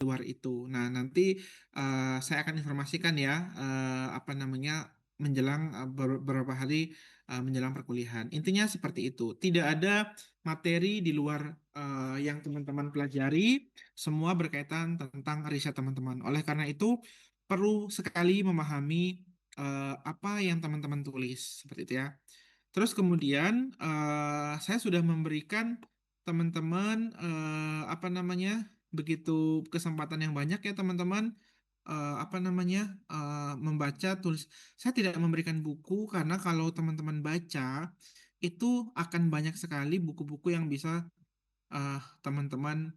luar itu. Nah, nanti saya akan informasikan ya, apa namanya, menjelang beberapa hari menjelang perkuliahan. Intinya seperti itu. Tidak ada materi di luar yang teman-teman pelajari, semua berkaitan tentang riset teman-teman. Oleh karena itu, perlu sekali memahami apa yang teman-teman tulis, seperti itu ya. Terus kemudian saya sudah memberikan teman-teman apa namanya, begitu kesempatan yang banyak ya teman-teman, apa namanya, membaca tulis. Saya tidak memberikan buku karena kalau teman-teman baca itu akan banyak sekali buku-buku yang bisa teman-teman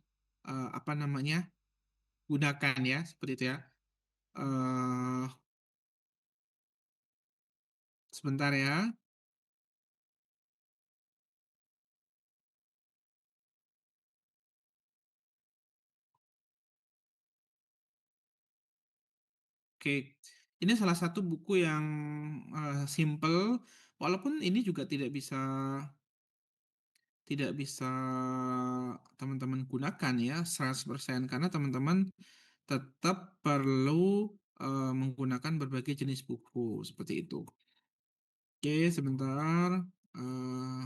apa namanya, gunakan ya, seperti itu ya. Eh, Sebentar ya. Oke, ini salah satu buku yang simple, walaupun ini juga tidak bisa teman-teman gunakan ya 100% karena teman-teman tetap perlu menggunakan berbagai jenis buku seperti itu. Oke, sebentar. Eh,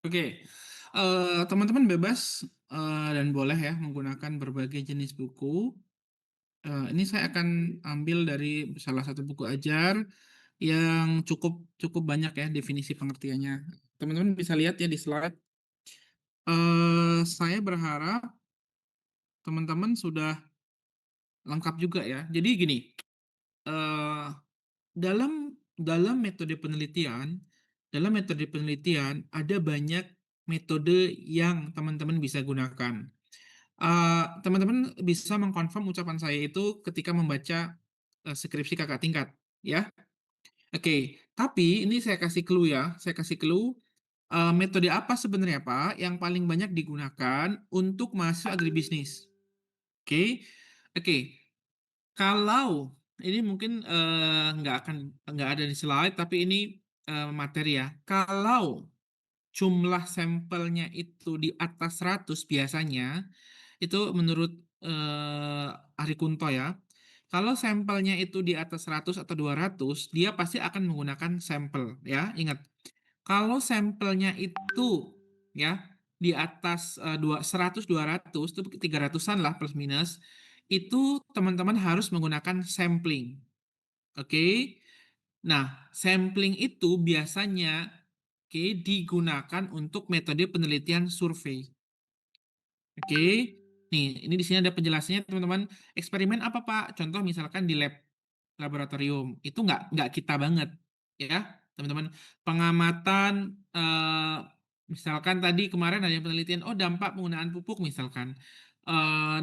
Oke, teman-teman bebas dan boleh ya menggunakan berbagai jenis buku. Ini saya akan ambil dari salah satu buku ajar yang cukup cukup banyak ya definisi pengertiannya. Teman-teman bisa lihat ya di slide. Saya berharap teman-teman sudah lengkap juga ya. Jadi gini, eh, dalam dalam metode penelitian, ada banyak metode yang teman-teman bisa gunakan. Teman-teman bisa mengkonfirm ucapan saya itu ketika membaca skripsi kakak tingkat, ya. Oke, tapi ini saya kasih clue ya, saya kasih clue. Metode apa sebenarnya Pak yang paling banyak digunakan untuk mahasiswa agribisnis? Oke, oke. Kalau ini mungkin nggak ada di slide, tapi ini materi ya. Kalau jumlah sampelnya itu di atas 100 biasanya, itu menurut Ari Kunto ya. Kalau sampelnya itu di atas 100 atau 200, dia pasti akan menggunakan sampel ya. Ingat, kalau sampelnya itu ya di atas 100 200 itu 300-an lah plus minus, itu teman-teman harus menggunakan sampling. Oke. Nah, sampling itu biasanya oke digunakan untuk metode penelitian survei. Oke. Nih, ini di sini ada penjelasannya teman-teman. Eksperimen apa Pak? Contoh misalkan di laboratorium. Itu nggak kita banget ya, teman-teman. Pengamatan misalkan tadi kemarin ada yang penelitian dampak penggunaan pupuk misalkan.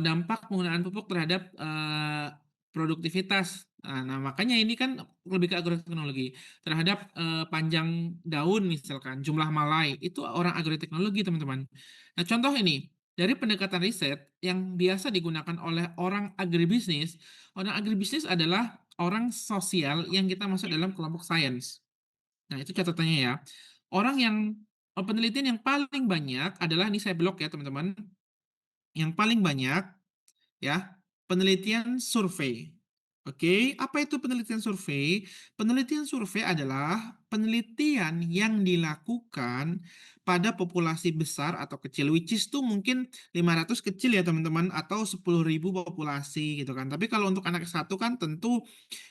Dampak penggunaan pupuk terhadap produktivitas. Nah, makanya ini kan lebih ke agroteknologi terhadap panjang daun misalkan, jumlah malai. Itu orang agroteknologi, teman-teman. Nah, contoh ini dari pendekatan riset yang biasa digunakan oleh orang agribisnis adalah orang sosial yang kita masuk dalam kelompok sains. Nah, itu catatannya ya. Orang yang penelitian yang paling banyak adalah, ini saya blok ya teman-teman, yang paling banyak ya, penelitian survei. Oke, apa itu penelitian survei? Penelitian survei adalah penelitian yang dilakukan pada populasi besar atau kecil, which is tuh mungkin 500 kecil ya teman-teman, atau 10.000 populasi gitu kan. Tapi kalau untuk anak satu kan tentu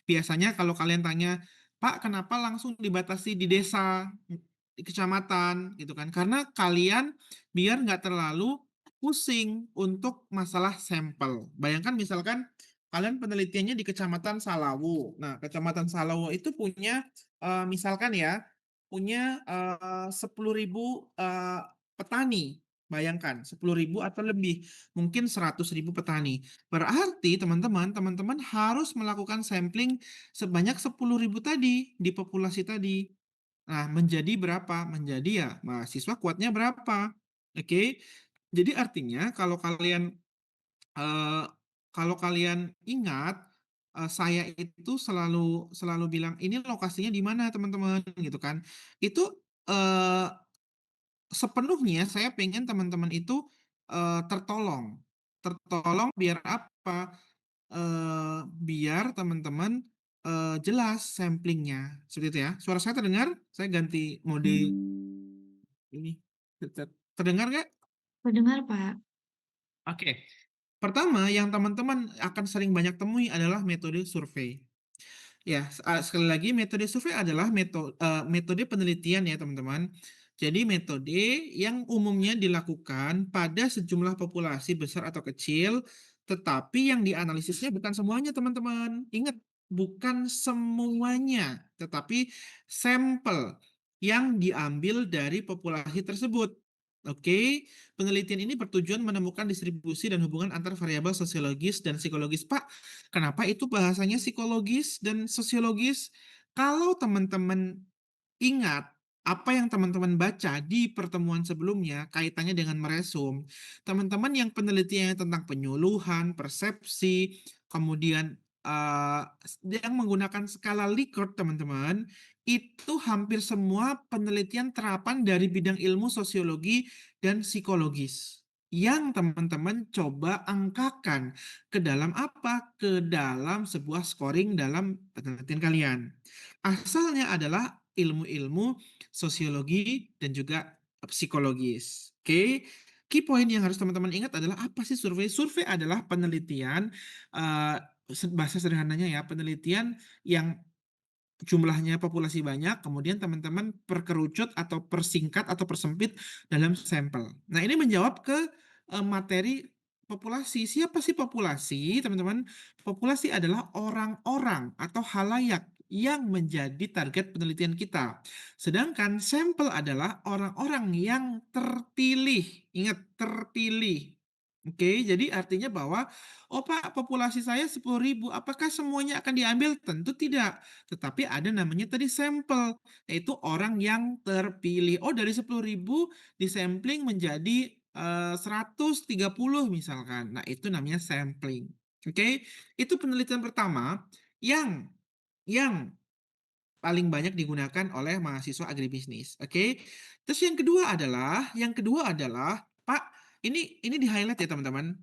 biasanya kalau kalian tanya, "Pak, kenapa langsung dibatasi di desa, di kecamatan?" Gitu kan. Karena kalian biar nggak terlalu pusing untuk masalah sampel. Bayangkan misalkan kalian penelitiannya di Kecamatan Salawu. Nah, Kecamatan Salawu itu punya, misalkan ya, punya, 10.000 petani. Bayangkan 10.000 atau lebih, mungkin 100.000 petani. Berarti teman-teman harus melakukan sampling sebanyak 10.000 tadi, di populasi tadi. Nah, menjadi berapa? Menjadi ya mahasiswa kuotnya berapa, oke? Jadi artinya eee, kalau kalian ingat, saya itu selalu selalu bilang, "Ini lokasinya di mana teman-teman?" Gitu kan. Itu, eee, sepenuhnya saya pengen teman-teman itu, tertolong. Tertolong biar apa? Biar teman-teman, jelas samplingnya, seperti itu ya. Suara saya terdengar? Saya ganti mode ini, terdengar nggak? Mendengar, Pak. Oke. Pertama yang teman-teman akan sering banyak temui adalah metode survei. Ya, sekali lagi metode survei adalah metode penelitian ya teman-teman. Jadi metode yang umumnya dilakukan pada sejumlah populasi besar atau kecil, tetapi yang dianalisisnya bukan semuanya teman-teman. Ingat, bukan semuanya, tetapi sampel yang diambil dari populasi tersebut. Oke, penelitian ini bertujuan menemukan distribusi dan hubungan antar variabel sosiologis dan psikologis. Pak, kenapa itu bahasanya psikologis dan sosiologis? Kalau teman-teman ingat apa yang teman-teman baca di pertemuan sebelumnya kaitannya dengan meresum, teman-teman yang penelitiannya tentang penyuluhan, persepsi, kemudian yang menggunakan skala Likert, teman-teman, itu hampir semua penelitian terapan dari bidang ilmu sosiologi dan psikologis yang teman-teman coba angkakan ke dalam apa? Ke dalam sebuah scoring dalam penelitian kalian. Asalnya adalah ilmu-ilmu sosiologi dan juga psikologis. Oke. Key point yang harus teman-teman ingat adalah apa sih survei? Survei adalah penelitian, eh, bahasa sederhananya ya, penelitian yang jumlahnya populasi banyak, kemudian teman-teman perkerucut atau persingkat atau persempit dalam sampel. Nah, ini menjawab ke materi populasi. Siapa sih populasi, teman-teman? Populasi adalah orang-orang atau halayak yang menjadi target penelitian kita. Sedangkan sampel adalah orang-orang yang terpilih. Ingat, terpilih. Oke, jadi artinya bahwa, "Oh Pak, populasi saya 10.000, apakah semuanya akan diambil?" Tentu tidak. Tetapi ada namanya tadi sampel, yaitu orang yang terpilih. Oh, dari 10.000 disampling menjadi 130 misalkan. Nah, itu namanya sampling. Oke, itu penelitian pertama yang yang paling banyak digunakan oleh mahasiswa agribisnis. Oke. Terus yang kedua adalah, Pak, ini di-highlight ya teman-teman.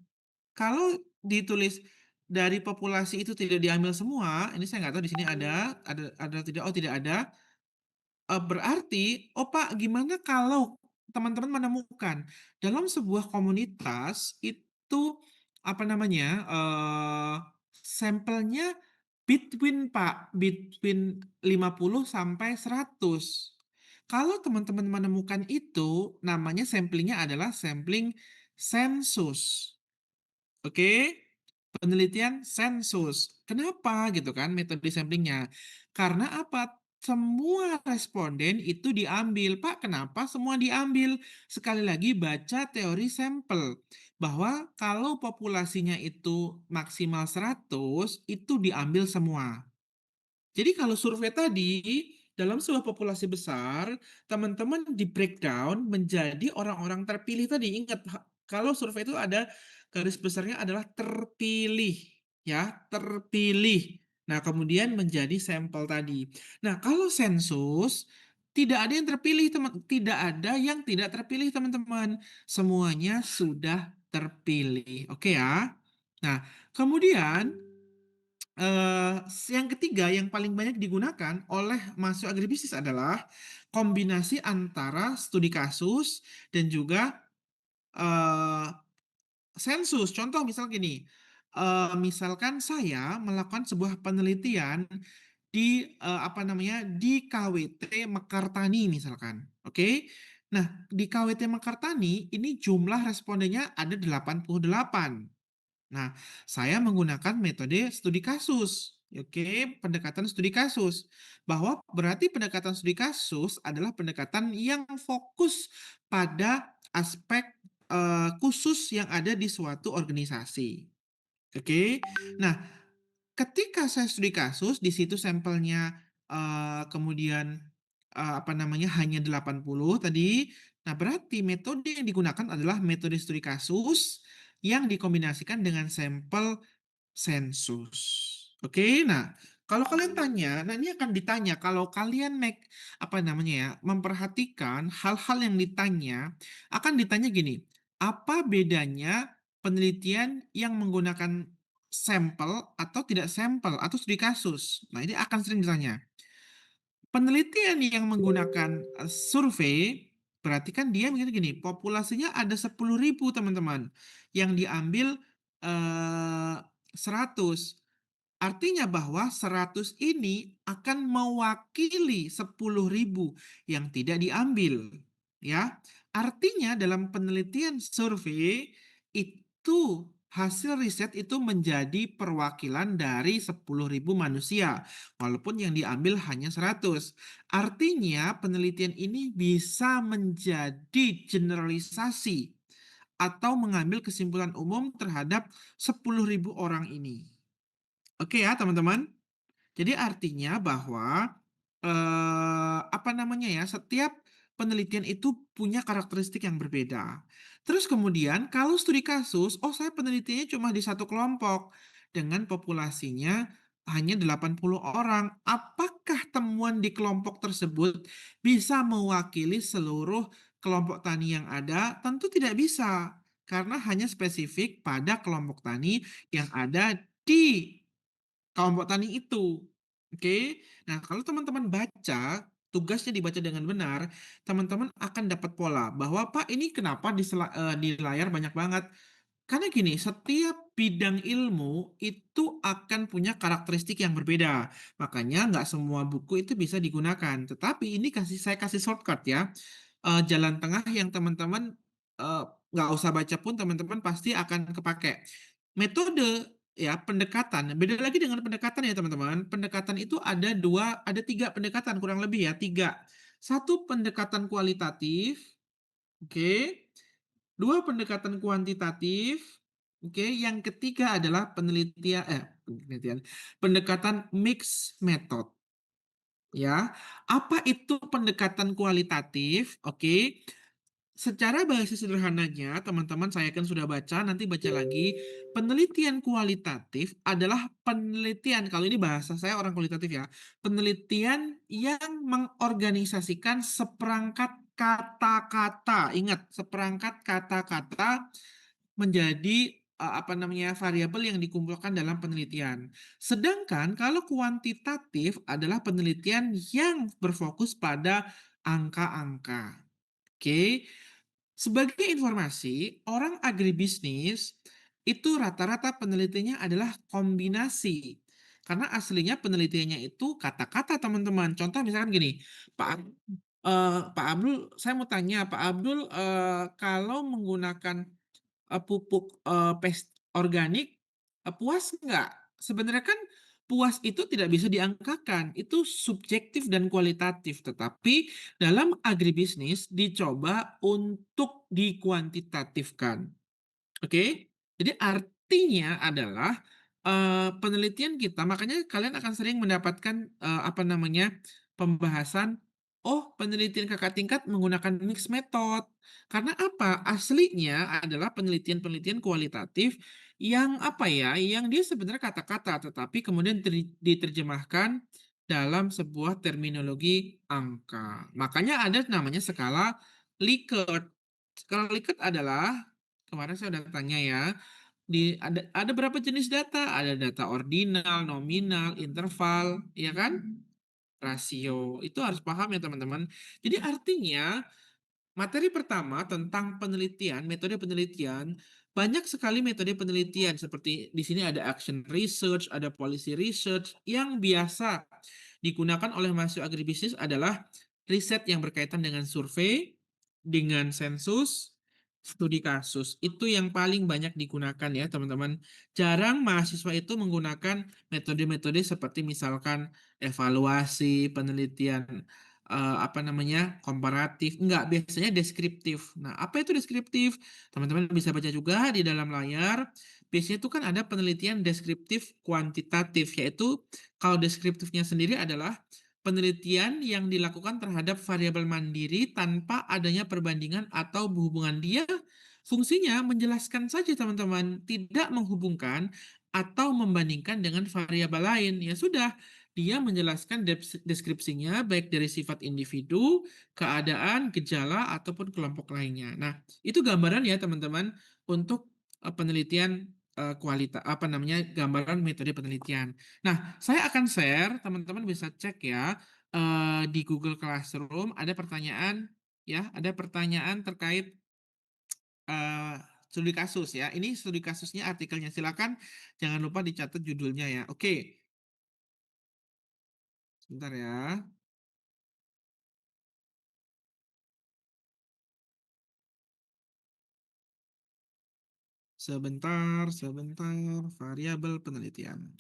Kalau ditulis dari populasi itu tidak diambil semua, ini saya nggak tahu di sini ada tidak, oh tidak ada, berarti, "Oh Pak, gimana kalau teman-teman menemukan dalam sebuah komunitas itu, apa namanya, sampelnya between Pak, between 50 sampai 100." Kalau teman-teman menemukan itu, namanya samplingnya adalah sampling sensus. Oke, penelitian sensus. Kenapa gitu kan metode samplingnya? Karena apa? Semua responden itu diambil. Pak, kenapa semua diambil? Sekali lagi baca teori sampel. Bahwa kalau populasinya itu maksimal 100, itu diambil semua. Jadi kalau survei tadi, dalam sebuah populasi besar, teman-teman di-breakdown menjadi orang-orang terpilih tadi. Ingat, kalau survei itu ada garis besarnya adalah terpilih, ya, terpilih. Nah, kemudian menjadi sampel tadi. Nah, kalau sensus, tidak ada yang terpilih, teman, tidak ada yang tidak terpilih, teman-teman. Semuanya sudah terpilih. Oke ya? Nah, kemudian, yang ketiga yang paling banyak digunakan oleh mahasiswa agribisnis adalah kombinasi antara studi kasus dan juga, eee, sensus. Contoh misal gini, misalkan saya melakukan sebuah penelitian di, apa namanya, di KWT Mekartani misalkan, oke. Nah, di KWT Mekartani ini jumlah respondennya ada 88. Nah, saya menggunakan metode studi kasus, oke, pendekatan studi kasus. Bahwa berarti pendekatan studi kasus adalah pendekatan yang fokus pada aspek, khusus yang ada di suatu organisasi, oke. Nah, ketika saya studi kasus, di situ sampelnya, kemudian, apa namanya, hanya 80 tadi. Nah, berarti metode yang digunakan adalah metode studi kasus yang dikombinasikan dengan sampel sensus. Oke, nah, kalau kalian tanya, nah ini akan ditanya kalau kalian apa namanya ya, memperhatikan hal-hal yang ditanya, akan ditanya gini, apa bedanya penelitian yang menggunakan sampel atau tidak sampel atau studi kasus? Nah, ini akan sering ditanya. Penelitian yang menggunakan, survei, berarti kan dia mikirnya gini, populasinya ada 10.000 teman-teman, yang diambil, eee, 100. Artinya bahwa 100 ini akan mewakili 10.000 yang tidak diambil, ya. Artinya dalam penelitian survei, itu hasil riset itu menjadi perwakilan dari 10.000 manusia, walaupun yang diambil hanya 100. Artinya penelitian ini bisa menjadi generalisasi atau mengambil kesimpulan umum terhadap 10.000 orang ini. Oke ya teman-teman. Jadi artinya bahwa, apa namanya ya, setiap penelitian itu punya karakteristik yang berbeda. Terus kemudian kalau studi kasus, oh saya penelitiannya cuma di satu kelompok dengan populasinya hanya 80 orang. Apakah temuan di kelompok tersebut bisa mewakili seluruh kelompok tani yang ada? Tentu tidak bisa, karena hanya spesifik pada kelompok tani yang ada di kelompok tani itu, oke. Nah, kalau teman-teman baca, tugasnya dibaca dengan benar, teman-teman akan dapat pola bahwa, "Pak, ini kenapa di layar banyak banget?" Karena gini, setiap bidang ilmu itu akan punya karakteristik yang berbeda. Makanya nggak semua buku itu bisa digunakan. Tetapi ini saya kasih shortcut ya, jalan tengah yang teman-teman, eee, nggak usah baca pun teman-teman pasti akan kepakai. Metode ya, pendekatan, beda lagi dengan pendekatan ya teman-teman. Pendekatan itu ada 3 pendekatan kurang lebih ya, 3. Satu pendekatan kualitatif, oke. 2 pendekatan kuantitatif, oke, yang ketiga adalah pendekatan mixed method, ya. Apa itu pendekatan kualitatif? Oke, secara bahasa sederhananya, teman-teman saya kan sudah baca, nanti baca lagi. Penelitian kualitatif adalah penelitian, kalau ini bahasa saya orang kualitatif ya, penelitian yang mengorganisasikan seperangkat kata-kata. Ingat, seperangkat kata-kata menjadi, apa namanya, variabel yang dikumpulkan dalam penelitian. Sedangkan kalau kuantitatif adalah penelitian yang berfokus pada angka-angka. Oke. Sebagai informasi, orang agribisnis itu rata-rata penelitiannya adalah kombinasi. Karena aslinya penelitiannya itu kata-kata, teman-teman. Contoh misalkan gini, Pak Abdul, saya mau tanya, Pak Abdul, kalau menggunakan, pupuk, pest organik, puas nggak? Sebenarnya kan puas itu tidak bisa diangkakan, itu subjektif dan kualitatif. Tetapi dalam agribisnis dicoba untuk dikuantitatifkan. Oke? Jadi artinya adalah, penelitian kita makanya kalian akan sering mendapatkan, apa namanya, pembahasan, "Oh, penelitian kakak tingkat menggunakan mixed method." Karena apa? Aslinya adalah penelitian-penelitian kualitatif yang, apa ya, yang dia sebenarnya kata-kata, tetapi kemudian diterjemahkan dalam sebuah terminologi angka. Makanya ada namanya skala Likert. Skala Likert adalah kemarin saya udah tanya ya, Ada berapa jenis data? Ada data ordinal, nominal, interval, ya kan? Rasio. Itu harus paham ya teman-teman. Jadi artinya materi pertama tentang penelitian, metode penelitian, banyak sekali metode penelitian seperti di sini ada action research, ada policy research yang biasa digunakan oleh mahasiswa agribisnis adalah riset yang berkaitan dengan survei, dengan sensus, studi kasus. Itu yang paling banyak digunakan ya, teman-teman. Jarang mahasiswa itu menggunakan metode-metode seperti misalkan evaluasi, penelitian apa namanya komparatif, enggak, biasanya deskriptif. Nah, apa itu deskriptif? Teman-teman bisa baca juga di dalam layar. Biasanya itu kan ada penelitian deskriptif kuantitatif, yaitu kalau deskriptifnya sendiri adalah penelitian yang dilakukan terhadap variabel mandiri tanpa adanya perbandingan atau hubungan. Dia fungsinya menjelaskan saja teman-teman, tidak menghubungkan atau membandingkan dengan variabel lain. Ya sudah, dia menjelaskan deskripsinya baik dari sifat individu, keadaan, gejala, ataupun kelompok lainnya. Nah, itu gambaran ya teman-teman untuk penelitian kualitas apa namanya gambaran metode penelitian. Nah, saya akan share, teman-teman bisa cek ya di Google Classroom ada pertanyaan ya, ada pertanyaan terkait eh, studi kasus ya. Ini studi kasusnya artikelnya. Silakan jangan lupa dicatat judulnya ya. Oke, sebentar ya. Sebentar, sebentar. Variabel penelitian.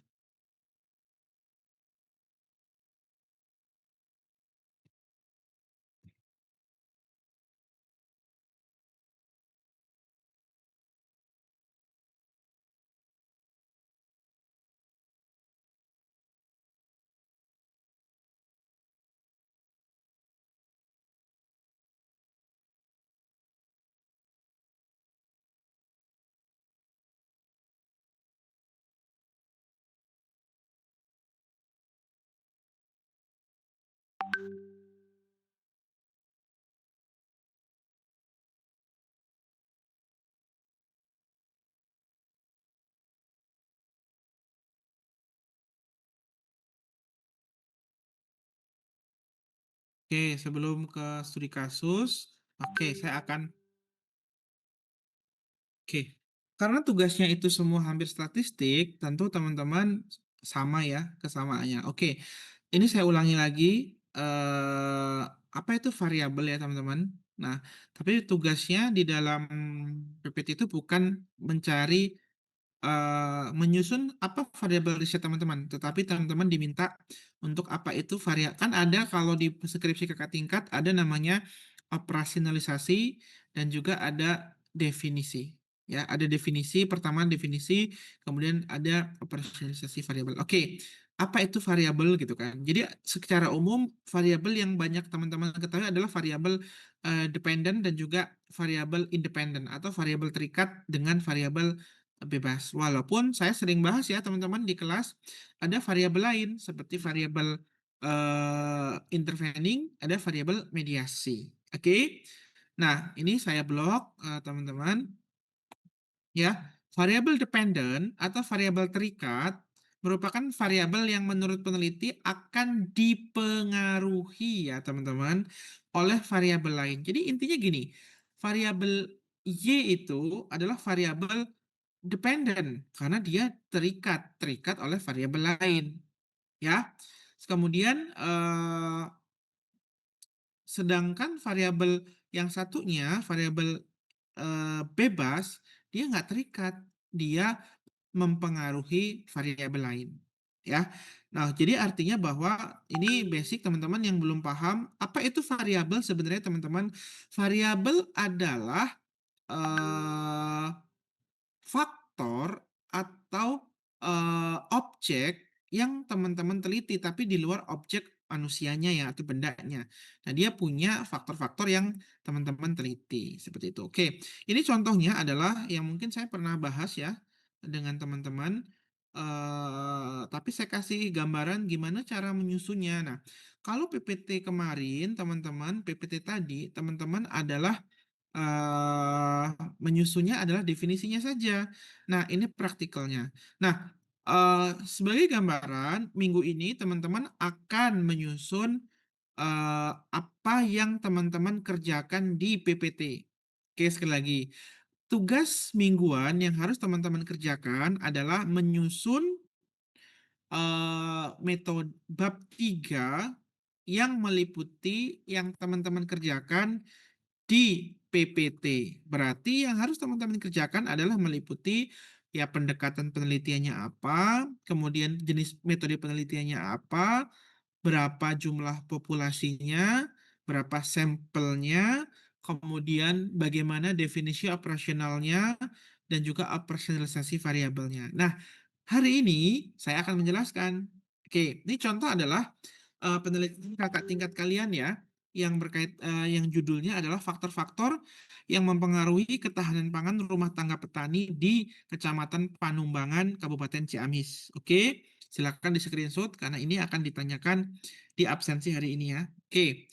Oke, sebelum ke studi kasus, oke, saya akan oke. Karena tugasnya itu semua hampir statistik, tentu teman-teman sama ya kesamaannya. Oke, ini saya ulangi lagi. Apa itu variabel ya teman-teman? Nah, tapi tugasnya di dalam PPT itu bukan mencari menyusun apa variabel riset teman-teman, tetapi teman-teman diminta untuk apa itu variabel. Kan ada kalau di skripsi kakak tingkat ada namanya operasionalisasi dan juga ada definisi. Ya, ada definisi, pertama definisi, kemudian ada operasionalisasi variabel. Oke, apa itu variabel gitu kan? Jadi secara umum variabel yang banyak teman-teman ketahui adalah variabel dependent dan juga variabel independen atau variabel terikat dengan variabel bebas. Walaupun saya sering bahas ya teman-teman di kelas ada variabel lain seperti variabel intervening, ada variabel mediasi. Oke. Nah, ini saya blok teman-teman ya. Variabel dependent atau variabel terikat merupakan variabel yang menurut peneliti akan dipengaruhi ya teman-teman oleh variabel lain. Jadi intinya gini, variabel Y itu adalah variabel dependent karena dia terikat oleh variabel lain ya. Kemudian sedangkan variabel yang satunya variabel bebas dia nggak terikat, dia mempengaruhi variabel lain ya. Nah, jadi artinya bahwa ini basic teman-teman yang belum paham apa itu variabel sebenarnya teman-teman. Variabel adalah eh, faktor atau objek yang teman-teman teliti tapi di luar objek manusianya ya atau bendanya. Nah, dia punya faktor-faktor yang teman-teman teliti seperti itu. Oke, ini contohnya adalah yang mungkin saya pernah bahas ya dengan teman-teman. Tapi saya kasih gambaran gimana cara menyusunnya. Nah, kalau PPT kemarin teman-teman, PPT tadi teman-teman adalah eee, menyusunnya adalah definisinya saja. Nah, ini praktikalnya. Nah, sebagai gambaran, minggu ini teman-teman akan menyusun, apa yang teman-teman kerjakan di PPT. Oke, sekali lagi, tugas mingguan yang harus teman-teman kerjakan adalah menyusun metode bab 3 yang meliputi yang teman-teman kerjakan di PPT. Berarti yang harus teman-teman kerjakan adalah meliputi ya pendekatan penelitiannya apa, kemudian jenis metode penelitiannya apa, berapa jumlah populasinya, berapa sampelnya, kemudian bagaimana definisi operasionalnya, dan juga operasionalisasi variabelnya. Nah, hari ini saya akan menjelaskan. Oke, ini contoh adalah penelitian kakak tingkat kalian ya, yang judulnya adalah faktor-faktor yang mempengaruhi ketahanan pangan rumah tangga petani di Kecamatan Panumbangan, Kabupaten Ciamis. Oke, silakan di-screenshot karena ini akan ditanyakan di absensi hari ini ya. Oke.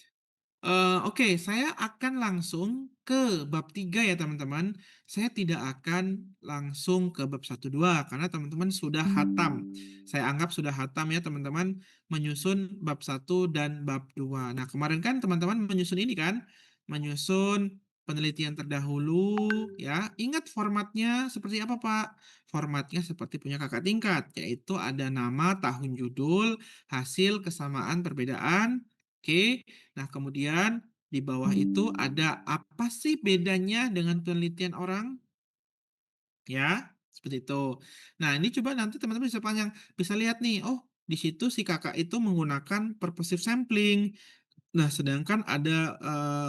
Oke, saya akan langsung ke bab 3 ya teman-teman. Saya tidak akan langsung ke bab 1, 2 karena teman-teman sudah hatam. Saya anggap sudah hatam ya teman-teman menyusun bab 1 dan bab 2. Nah, kemarin kan teman-teman menyusun ini kan, menyusun penelitian terdahulu ya. Ingat formatnya seperti apa, Pak? Formatnya seperti punya kakak tingkat, yaitu ada nama, tahun judul, hasil, kesamaan, perbedaan. Oke. Nah, kemudian di bawah itu ada apa sih bedanya dengan penelitian orang? Ya, seperti itu. Nah, ini coba nanti teman-teman bisa lihat nih, oh, di situ si kakak itu menggunakan purposive sampling. Nah, sedangkan ada,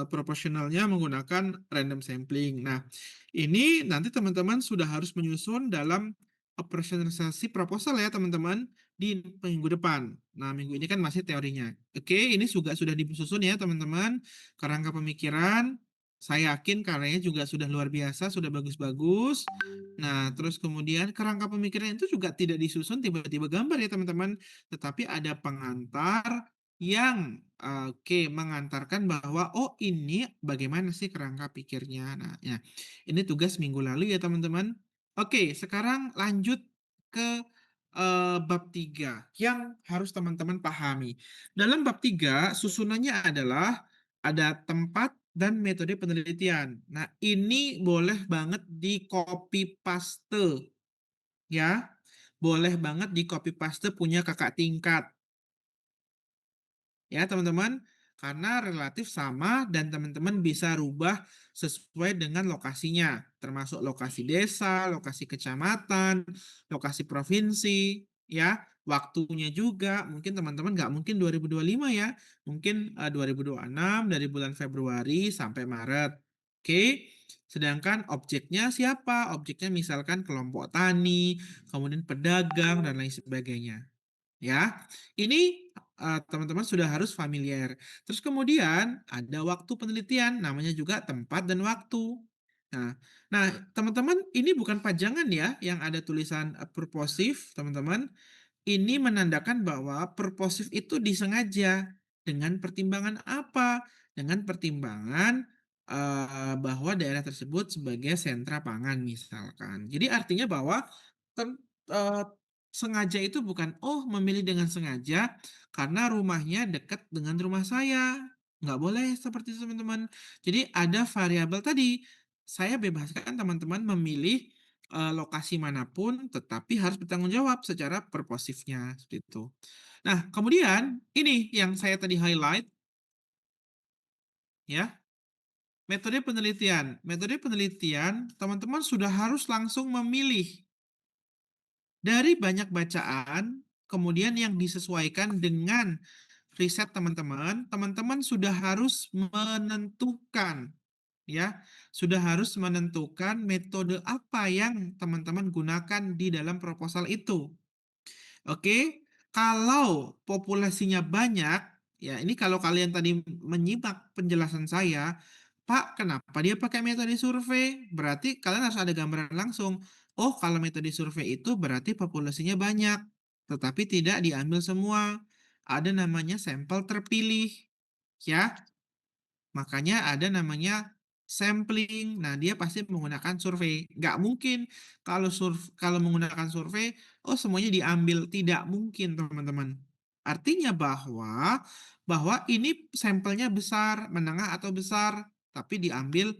proporsionalnya menggunakan random sampling. Nah, ini nanti teman-teman sudah harus menyusun dalam operasionalisasi proposal ya, teman-teman, di minggu depan. Nah, minggu ini kan masih teorinya. Oke, ini juga sudah disusun ya, teman-teman. Kerangka pemikiran, saya yakin karyanya juga sudah luar biasa, sudah bagus-bagus. Nah, terus kemudian kerangka pemikiran itu juga tidak disusun tiba-tiba gambar ya, teman-teman, tetapi ada pengantar yang, oke, mengantarkan bahwa, "Oh, ini bagaimana sih kerangka pikirnya." Nah, ya, ini tugas minggu lalu ya, teman-teman. Oke, sekarang lanjut ke, bab 3 yang harus teman-teman pahami. Dalam bab 3 susunannya adalah ada tempat dan metode penelitian. Nah, ini boleh banget di-copy paste, ya. Boleh banget di-copy paste punya kakak tingkat. Ya, teman-teman, karena relatif sama dan teman-teman bisa rubah sesuai dengan lokasinya, termasuk lokasi desa, lokasi kecamatan, lokasi provinsi, ya. Waktunya juga, mungkin teman-teman nggak mungkin 2025 ya, mungkin 2026 dari bulan Februari sampai Maret. Oke, sedangkan objeknya siapa? Objeknya misalkan kelompok tani, kemudian pedagang, dan lain sebagainya. Ya, ini, teman-teman sudah harus familiar. Terus kemudian ada waktu penelitian, namanya juga tempat dan waktu. Nah nah, teman-teman ini bukan pajangan ya, yang ada tulisan, purposif, teman-teman. Ini menandakan bahwa purposif itu disengaja. Dengan pertimbangan apa? Dengan pertimbangan, bahwa daerah tersebut sebagai sentra pangan misalkan. Jadi artinya bahwa kan, sengaja itu bukan, "Oh, memilih dengan sengaja karena rumahnya dekat dengan rumah saya." Nggak boleh seperti itu, teman-teman. Jadi ada variabel tadi, saya bebaskan teman-teman memilih lokasi manapun, tetapi harus bertanggung jawab secara purposif-nya, seperti itu. Nah, kemudian ini yang saya tadi highlight ya, metode penelitian. Metode penelitian, teman-teman sudah harus langsung memilih dari banyak bacaan, kemudian yang disesuaikan dengan riset teman-teman, teman-teman sudah harus menentukan ya, sudah harus menentukan metode apa yang teman-teman gunakan di dalam proposal itu. Oke, kalau populasinya banyak, ya ini kalau kalian tadi menyimak penjelasan saya, "Pak, kenapa dia pakai metode survei?" Berarti kalian harus ada gambaran langsung. Oh, kalau metode survei itu berarti populasinya banyak, tetapi tidak diambil semua. Ada namanya sampel terpilih, ya. Makanya ada namanya sampling. Nah, dia pasti menggunakan survei. Nggak mungkin kalau menggunakan survei, oh semuanya diambil, tidak mungkin teman-teman. Artinya bahwa ini sampelnya besar, menengah atau besar, tapi diambil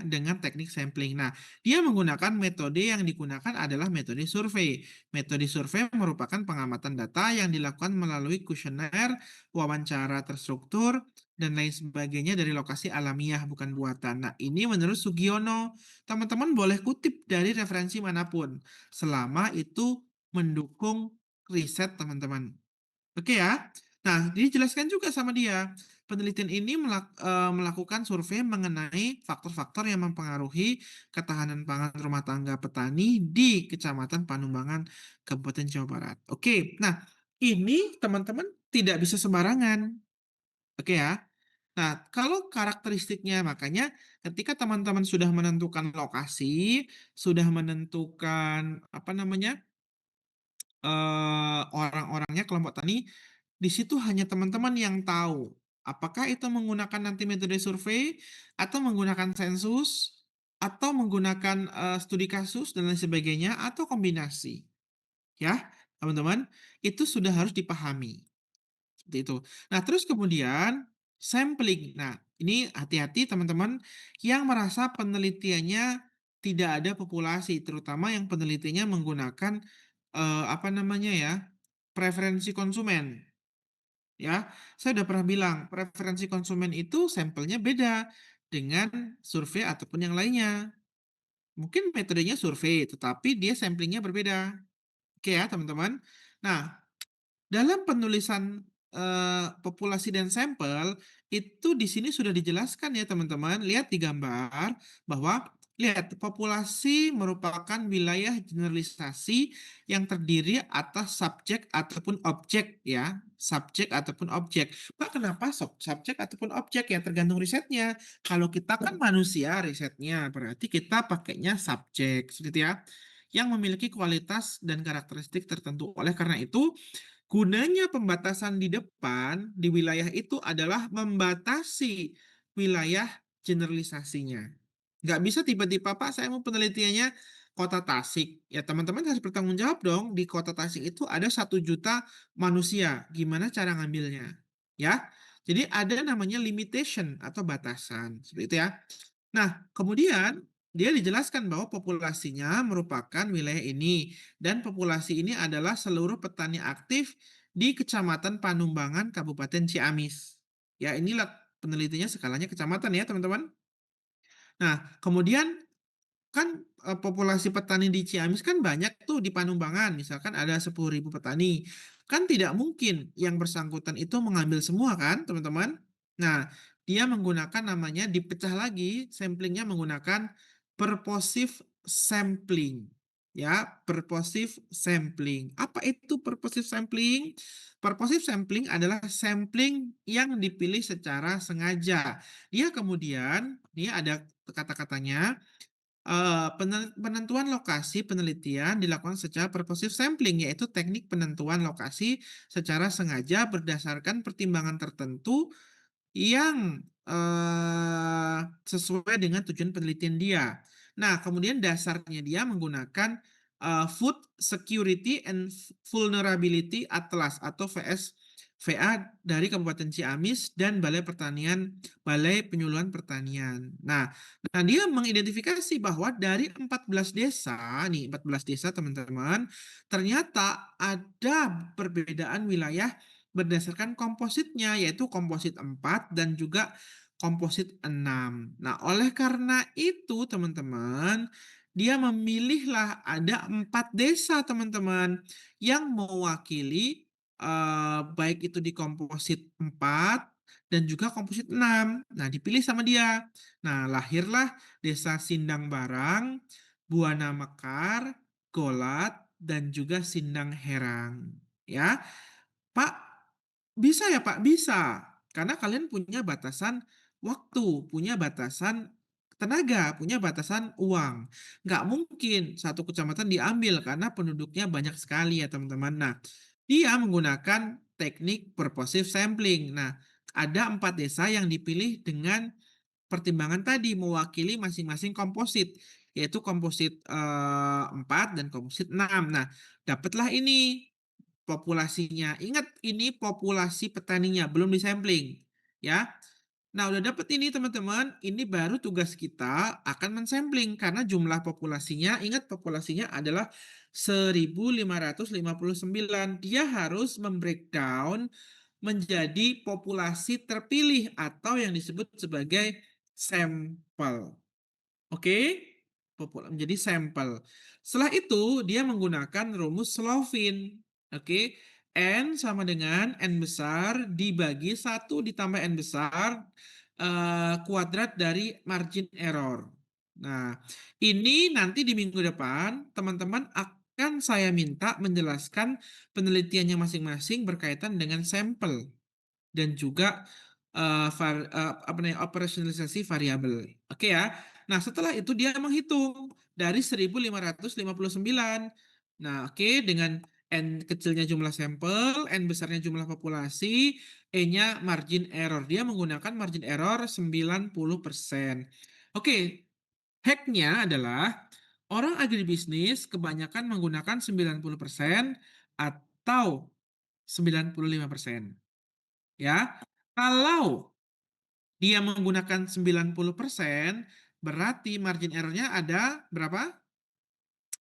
dengan teknik sampling. Nah, dia menggunakan metode yang digunakan adalah metode survei. Metode survei merupakan pengamatan data yang dilakukan melalui kuesioner, wawancara terstruktur, dan lain sebagainya dari lokasi alamiah, bukan buatan. Nah, ini menurut Sugiono. Teman-teman boleh kutip dari referensi manapun, selama itu mendukung riset teman-teman. Oke ya. Nah, dijelaskan juga sama dia. Penelitian ini melakukan survei mengenai faktor-faktor yang mempengaruhi ketahanan pangan rumah tangga petani di Kecamatan Panumbangan, Kabupaten Jawa Barat. Oke, nah ini teman-teman tidak bisa sembarangan. Oke ya. Nah, kalau karakteristiknya, makanya ketika teman-teman sudah menentukan lokasi, sudah menentukan apa namanya, orang-orangnya, kelompok tani, di situ hanya teman-teman yang tahu. Apakah itu menggunakan nanti metode survei, atau menggunakan sensus, atau menggunakan studi kasus dan lain sebagainya, atau kombinasi. Ya, teman-teman, itu sudah harus dipahami. Seperti itu. Nah, terus kemudian sampling. Nah, ini hati-hati teman-teman yang merasa penelitiannya tidak ada populasi, terutama yang penelitiannya menggunakan apa namanya ya, preferensi konsumen. Ya, saya udah pernah bilang preferensi konsumen itu sampelnya beda dengan survei ataupun yang lainnya. Mungkin metodenya survei, tetapi dia samplingnya berbeda. Oke ya, teman-teman. Nah, dalam penulisan populasi dan sampel itu di sini sudah dijelaskan ya teman-teman. Lihat di gambar bahwa lihat populasi merupakan wilayah generalisasi yang terdiri atas subjek ataupun objek ya. Subjek ataupun objek. Pak, kenapa subjek ataupun objek ya tergantung risetnya. Kalau kita kan manusia risetnya, berarti kita pakainya subjek, gitu ya. Yang memiliki kualitas dan karakteristik tertentu. Oleh karena itu, gunanya pembatasan di depan di wilayah itu adalah membatasi wilayah generalisasinya. Nggak bisa tiba-tiba, Pak, saya mau penelitiannya kota Tasik. Ya, teman-teman harus bertanggung jawab dong. Di kota Tasik itu ada 1 juta manusia. Gimana cara ngambilnya? Ya, jadi ada namanya limitation atau batasan. Seperti itu ya. Nah, kemudian dia dijelaskan bahwa populasinya merupakan wilayah ini, dan populasi ini adalah seluruh petani aktif di Kecamatan Panumbangan, Kabupaten Ciamis. Ya, inilah penelitiannya skalanya kecamatan ya, teman-teman. Nah, kemudian kan populasi petani di Ciamis kan banyak tuh di Panumbangan, misalkan ada 10.000 petani. Kan tidak mungkin yang bersangkutan itu mengambil semua kan, teman-teman? Nah, dia menggunakan namanya dipecah lagi, samplingnya menggunakan purposive sampling. Ya, purposive sampling. Apa itu purposive sampling? Purposive sampling adalah sampling yang dipilih secara sengaja. Dia kemudian, ini ada kata-katanya, penentuan lokasi penelitian dilakukan secara purposive sampling, yaitu teknik penentuan lokasi secara sengaja berdasarkan pertimbangan tertentu yang sesuai dengan tujuan penelitian dia. Nah, kemudian dasarnya dia menggunakan Food Security and Vulnerability Atlas atau VSVA dari Kabupaten Ciamis dan Balai Penyuluhan Pertanian. Nah, dia mengidentifikasi bahwa dari 14 desa, nih 14 desa teman-teman, ternyata ada perbedaan wilayah berdasarkan kompositnya, yaitu komposit 4 dan juga komposit 6. Nah, oleh karena itu teman-teman, dia memilihlah ada 4 desa teman-teman yang mewakili baik itu di komposit 4 dan juga komposit 6. Nah, dipilih sama dia. Nah, lahirlah Desa Sindang Barang, Buana Mekar, Golat, dan juga Sindang Herang. Ya, Pak, bisa ya Pak? Bisa. Karena kalian punya batasan waktu, punya batasan tenaga, punya batasan uang. Nggak mungkin satu kecamatan diambil karena penduduknya banyak sekali ya teman-teman. Nah, dia menggunakan teknik purposive sampling. Nah, ada 4 desa yang dipilih dengan pertimbangan tadi mewakili masing-masing komposit, yaitu komposit 4 dan komposit 6. Nah, dapatlah ini populasinya. Ingat ini populasi petaninya, belum disampling ya. Nah, udah dapet ini teman-teman, ini baru tugas kita akan mensampling karena jumlah populasinya, ingat populasinya adalah 1559. Dia harus membreakdown menjadi populasi terpilih atau yang disebut sebagai sampel. Oke, menjadi sampel. Setelah itu dia menggunakan rumus Slovin. Oke, N sama dengan N besar dibagi 1 ditambah N besar kuadrat dari margin error. Nah, ini nanti di minggu depan teman-teman akan saya minta menjelaskan penelitiannya masing-masing berkaitan dengan sampel dan juga apa namanya, operasionalisasi variabel. Oke ya. Nah, setelah itu dia menghitung dari 1559. Nah, oke, dengan N kecilnya jumlah sampel, N besarnya jumlah populasi, E-nya margin error. Dia menggunakan margin error 90%. Oke, hacknya adalah orang agribisnis kebanyakan menggunakan 90% atau 95%. Ya, kalau dia menggunakan 90%, berarti margin error-nya ada berapa?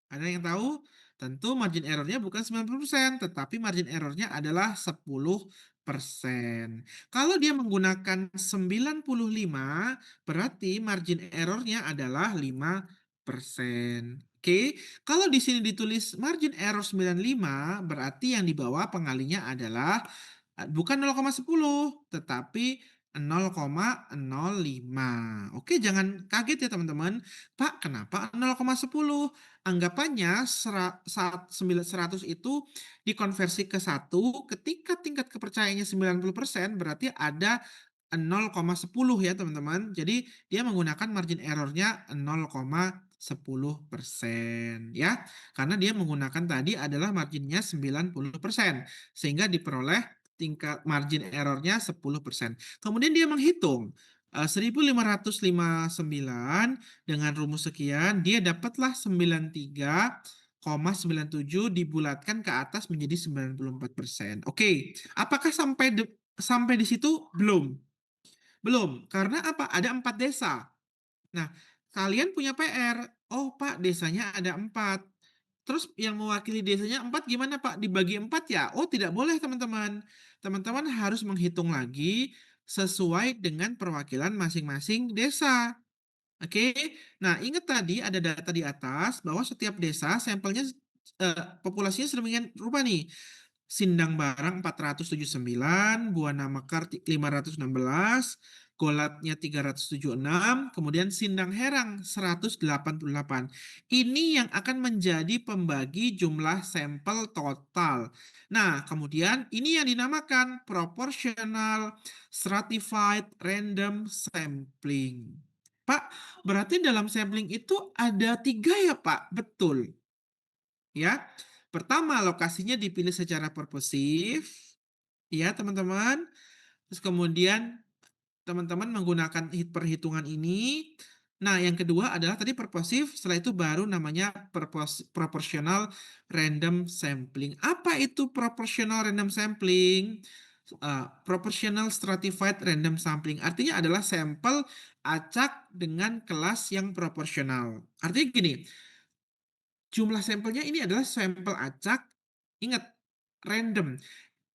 Ada yang tahu? Tentu margin error-nya bukan 90%, tetapi margin error-nya adalah 10%. Kalau dia menggunakan 95, berarti margin error-nya adalah 5%. Oke, kalau di sini ditulis margin error 95, berarti yang di bawah pengalinya adalah bukan 0,10, tetapi 0,05. Oke, jangan kaget ya teman-teman. Pak, kenapa 0,10? Anggapannya saat 100 itu dikonversi ke 1, ketika tingkat kepercayaannya 90%, berarti ada 0,10 ya teman-teman. Jadi dia menggunakan margin errornya 0,10% ya. Karena dia menggunakan tadi adalah marginnya 90%. Sehingga diperoleh tingkat margin errornya 10%. Kemudian dia menghitung 1559 dengan rumus sekian, dia dapatlah 93,97 dibulatkan ke atas menjadi 94%. Oke, apakah sampai di situ? Belum. Belum, karena apa? Ada 4 desa. Nah, kalian punya PR. Oh, Pak, desanya ada 4. Terus yang mewakili desanya 4 gimana, Pak? Dibagi 4 ya? Oh, tidak boleh, teman-teman. Teman-teman harus menghitung lagi sesuai dengan perwakilan masing-masing desa. Oke. Nah, ingat tadi ada data di atas bahwa setiap desa sampelnya populasinya sedemikian rupa nih. Sindang Barang 479, Buana Mekar 516, Golatnya 376, kemudian Sindang Herang 188. Ini yang akan menjadi pembagi jumlah sampel total. Nah, kemudian ini yang dinamakan proportional stratified random sampling. Pak, berarti dalam sampling itu ada 3 ya, Pak? Betul. Ya, pertama lokasinya dipilih secara purposif, ya teman-teman. Terus kemudian teman-teman menggunakan perhitungan ini. Nah, yang kedua adalah tadi purposif, setelah itu baru namanya proportional random sampling. Apa itu proportional random sampling? Proportional stratified random sampling artinya adalah sampel acak dengan kelas yang proporsional. Artinya gini, jumlah sampelnya ini adalah sampel acak, ingat, random,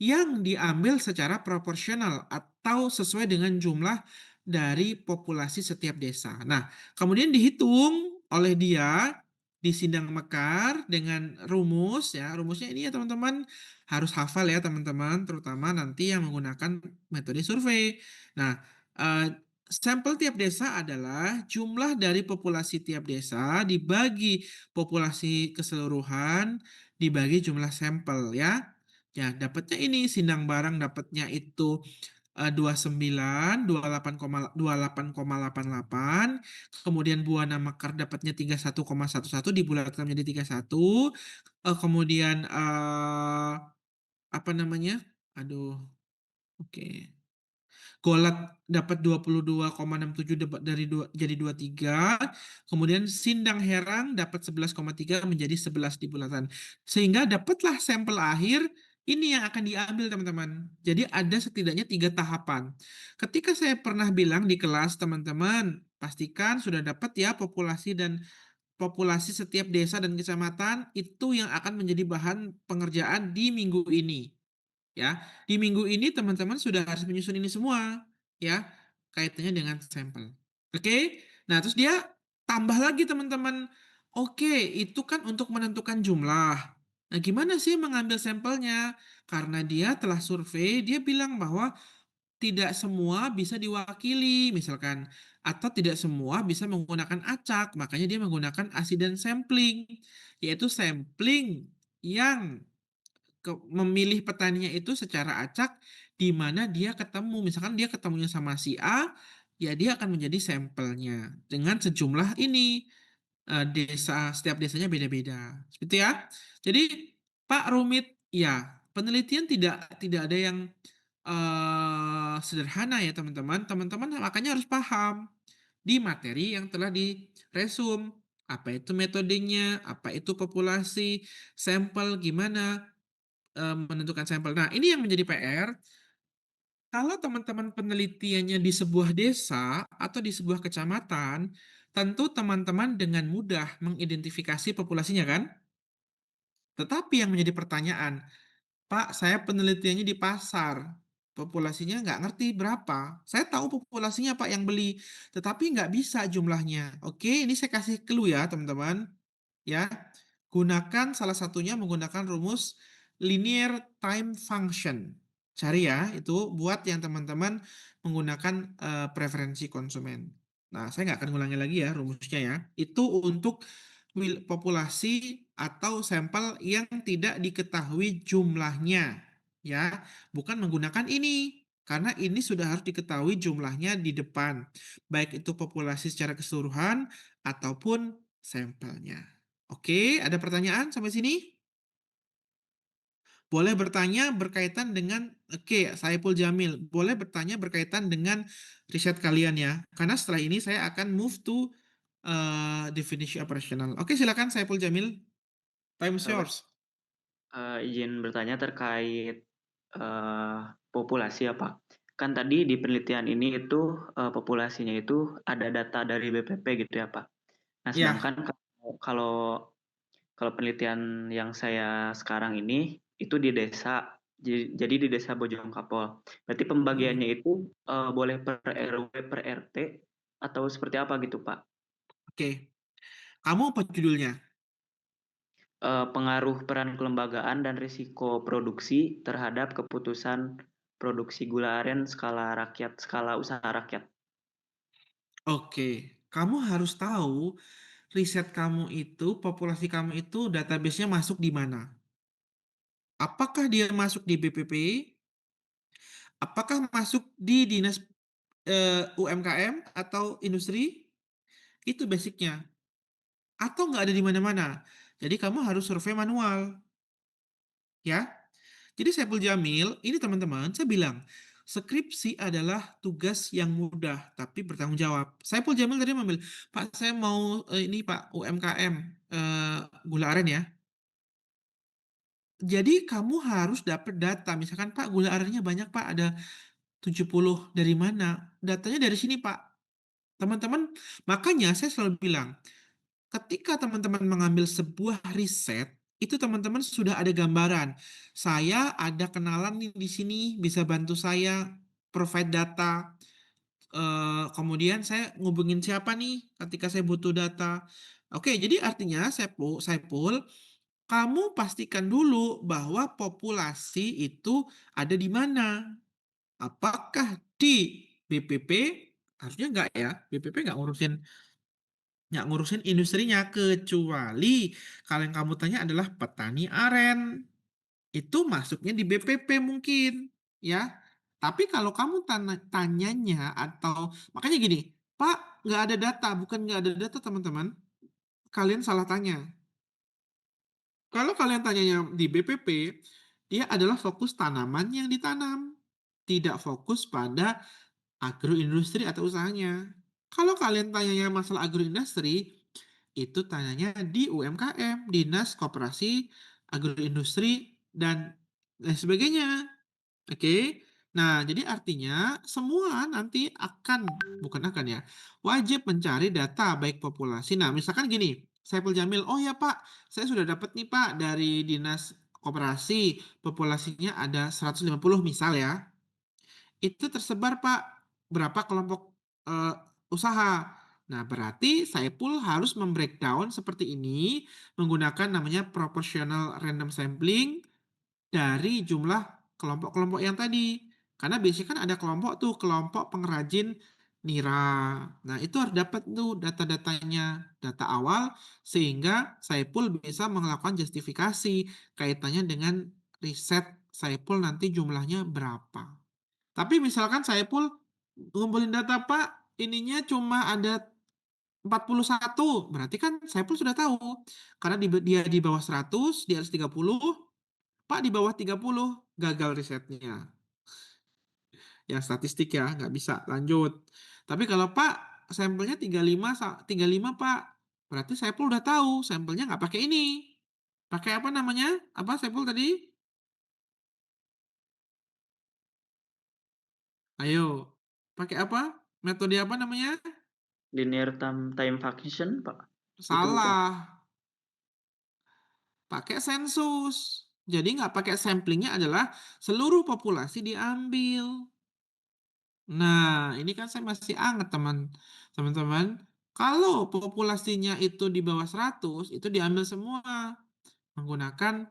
yang diambil secara proporsional atau sesuai dengan jumlah dari populasi setiap desa. Nah, kemudian dihitung oleh dia di Sindang Mekar dengan rumus ya. Rumusnya ini ya teman-teman harus hafal ya teman-teman, terutama nanti yang menggunakan metode survei. Nah, eh, sampel tiap desa adalah jumlah dari populasi tiap desa dibagi populasi keseluruhan dibagi jumlah sampel ya. Ya, dapatnya ini Sindang Barang dapatnya itu 29, 28,88. Kemudian Buana Mekar dapatnya 31,11 dibulatkan menjadi 31. Kemudian apa namanya? Aduh, oke. Golat dapat 22,67 dari jadi 23, kemudian Sindang Herang dapat 11,3 menjadi 11 di bulatan. Sehingga dapatlah sampel akhir ini yang akan diambil teman-teman. Jadi ada setidaknya 3 tahapan. Ketika saya pernah bilang di kelas teman-teman, pastikan sudah dapat ya populasi setiap desa dan kecamatan itu yang akan menjadi bahan pengerjaan di minggu ini. Ya, di minggu ini teman-teman sudah harus menyusun ini semua, ya, kaitannya dengan sampel. Oke? Nah, terus dia tambah lagi teman-teman. Oke, itu kan untuk menentukan jumlah. Nah, gimana sih mengambil sampelnya? Karena dia telah survei, dia bilang bahwa tidak semua bisa diwakili, misalkan, atau tidak semua bisa menggunakan acak, makanya dia menggunakan accident sampling, yaitu sampling yang memilih petaninya itu secara acak di mana dia ketemu. Misalkan dia ketemunya sama si A, ya dia akan menjadi sampelnya dengan sejumlah ini. Setiap desanya beda-beda. Seperti ya. Jadi Pak rumit, ya penelitian tidak tidak ada yang sederhana ya teman-teman. Teman-teman makanya harus paham di materi yang telah diresum. Apa itu metodenya, apa itu populasi, sampel, gimana menentukan sampel. Nah, ini yang menjadi PR. Kalau teman-teman penelitiannya di sebuah desa atau di sebuah kecamatan, tentu teman-teman dengan mudah mengidentifikasi populasinya kan? Tetapi yang menjadi pertanyaan, Pak, saya penelitiannya di pasar, populasinya nggak ngerti berapa. Saya tahu populasinya Pak yang beli, tetapi nggak bisa jumlahnya. Oke, ini saya kasih clue ya teman-teman. Ya, gunakan salah satunya menggunakan rumus linear time function. Cari ya, itu buat yang teman-teman menggunakan preferensi konsumen. Nah, saya nggak akan ngulangi lagi ya rumusnya ya. Itu untuk populasi atau sampel yang tidak diketahui jumlahnya. Ya, bukan menggunakan ini. Karena ini sudah harus diketahui jumlahnya di depan. Baik itu populasi secara keseluruhan ataupun sampelnya. Oke, ada pertanyaan sampai sini? Boleh bertanya berkaitan dengan, oke, Saiful Jamil. Boleh bertanya berkaitan dengan riset kalian ya. Karena setelah ini saya akan move to definisi operasional. Oke, silakan Saiful Jamil. Time is Eh, yours. izin bertanya terkait eh, populasi ya Pak. Kan tadi di penelitian ini itu populasinya itu ada data dari BPP gitu ya Pak. Nah sedangkan Ya, kalau kalau penelitian yang saya sekarang ini itu di desa, jadi di desa Bojongkapol. Berarti pembagiannya hmm, itu boleh per RW per RT atau seperti apa gitu Pak? oke. Kamu apa judulnya? Pengaruh peran kelembagaan dan risiko produksi terhadap keputusan produksi gula aren skala rakyat, skala usaha rakyat. Oke, kamu harus tahu riset kamu itu, populasi kamu itu database-nya masuk di mana? Apakah dia masuk di BPP? Apakah masuk di dinas UMKM atau industri? Itu basicnya. Atau nggak ada di mana-mana. Jadi kamu harus survei manual, ya. Jadi Saiful Jamil, ini teman-teman, saya bilang, skripsi adalah tugas yang mudah, tapi bertanggung jawab. Saiful Jamil tadi memilih, Pak, saya mau ini Pak, UMKM, gula aren ya. Jadi kamu harus dapat data, misalkan Pak, gula arennya banyak Pak, ada 70 dari mana? Datanya dari sini Pak. Teman-teman, makanya saya selalu bilang, ketika teman-teman mengambil sebuah riset, itu teman-teman sudah ada gambaran. Saya ada kenalan nih di sini, bisa bantu saya provide data. Kemudian saya ngubungin siapa nih ketika saya butuh data. Oke, jadi artinya Saipul, kamu pastikan dulu bahwa populasi itu ada di mana. Apakah di BPP? Harusnya enggak ya. BPP nggak ngurusin industrinya kecuali kalau yang kamu tanya adalah petani aren itu masuknya di BPP mungkin ya, tapi kalau kamu tanyanya atau makanya gini, Pak, nggak ada data, bukan nggak ada data teman-teman, kalian salah tanya. Kalau kalian tanyanya di BPP, dia adalah fokus tanaman yang ditanam. tidak fokus pada agroindustri atau usahanya. Kalau kalian tanyanya masalah agroindustri, itu tanyanya di UMKM, Dinas Koperasi Agroindustri dan lain sebagainya. Oke. Nah, jadi artinya semua nanti bukan akan ya, wajib mencari data baik populasi. Nah, misalkan gini, Saiful Jamil, "Oh ya Pak, saya sudah dapat nih Pak dari Dinas Koperasi, populasinya ada 150 misal ya. Itu tersebar Pak, berapa kelompok, eee, usaha. Nah, berarti Saiful harus mem-breakdown seperti ini menggunakan namanya proportional random sampling dari jumlah kelompok-kelompok yang tadi. Karena biasanya kan ada kelompok tuh, kelompok pengrajin nira. Nah, itu harus dapat tuh data-datanya, data awal sehingga Saiful bisa melakukan justifikasi kaitannya dengan riset Saiful nanti jumlahnya berapa. Tapi misalkan Saiful ngumpulin data, Pak, ininya cuma ada 41, berarti kan Saiful sudah tahu karena dia di bawah 100, di atas 30, Pak di bawah 30, gagal risetnya. Yang statistik ya, nggak bisa lanjut. Tapi kalau Pak sampelnya 35 Pak, berarti Saiful udah tahu sampelnya nggak pakai ini. Pakai apa namanya? Apa Saiful tadi? Ayo, pakai apa? Metode apa namanya? Linear time function, Pak? Itu bukan? Salah, pakai sensus. Jadi nggak pakai samplingnya adalah seluruh populasi diambil. Nah, ini kan saya masih anget teman-teman. Kalau populasinya itu di bawah 100, itu diambil semua menggunakan,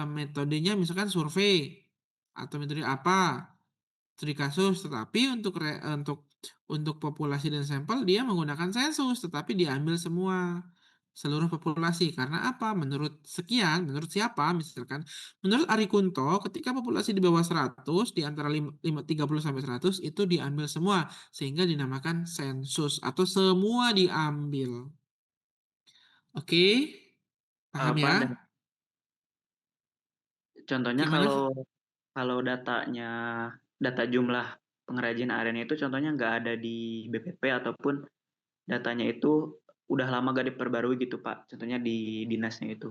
metodenya misalkan survei atau metode apa. Studi kasus, tetapi untuk populasi dan sampel dia menggunakan sensus, tetapi diambil semua, seluruh populasi. Karena apa? Menurut sekian, menurut siapa misalkan, menurut Ari Kunto ketika populasi di bawah 100 di antara 30 sampai 100 itu diambil semua, sehingga dinamakan sensus atau semua diambil. Oke, paham Pak, ya? dan contohnya Gimana kalau sih? kalau data jumlah pengrajin aren itu contohnya nggak ada di BPP ataupun datanya itu udah lama gak diperbarui gitu Pak, contohnya di dinasnya itu.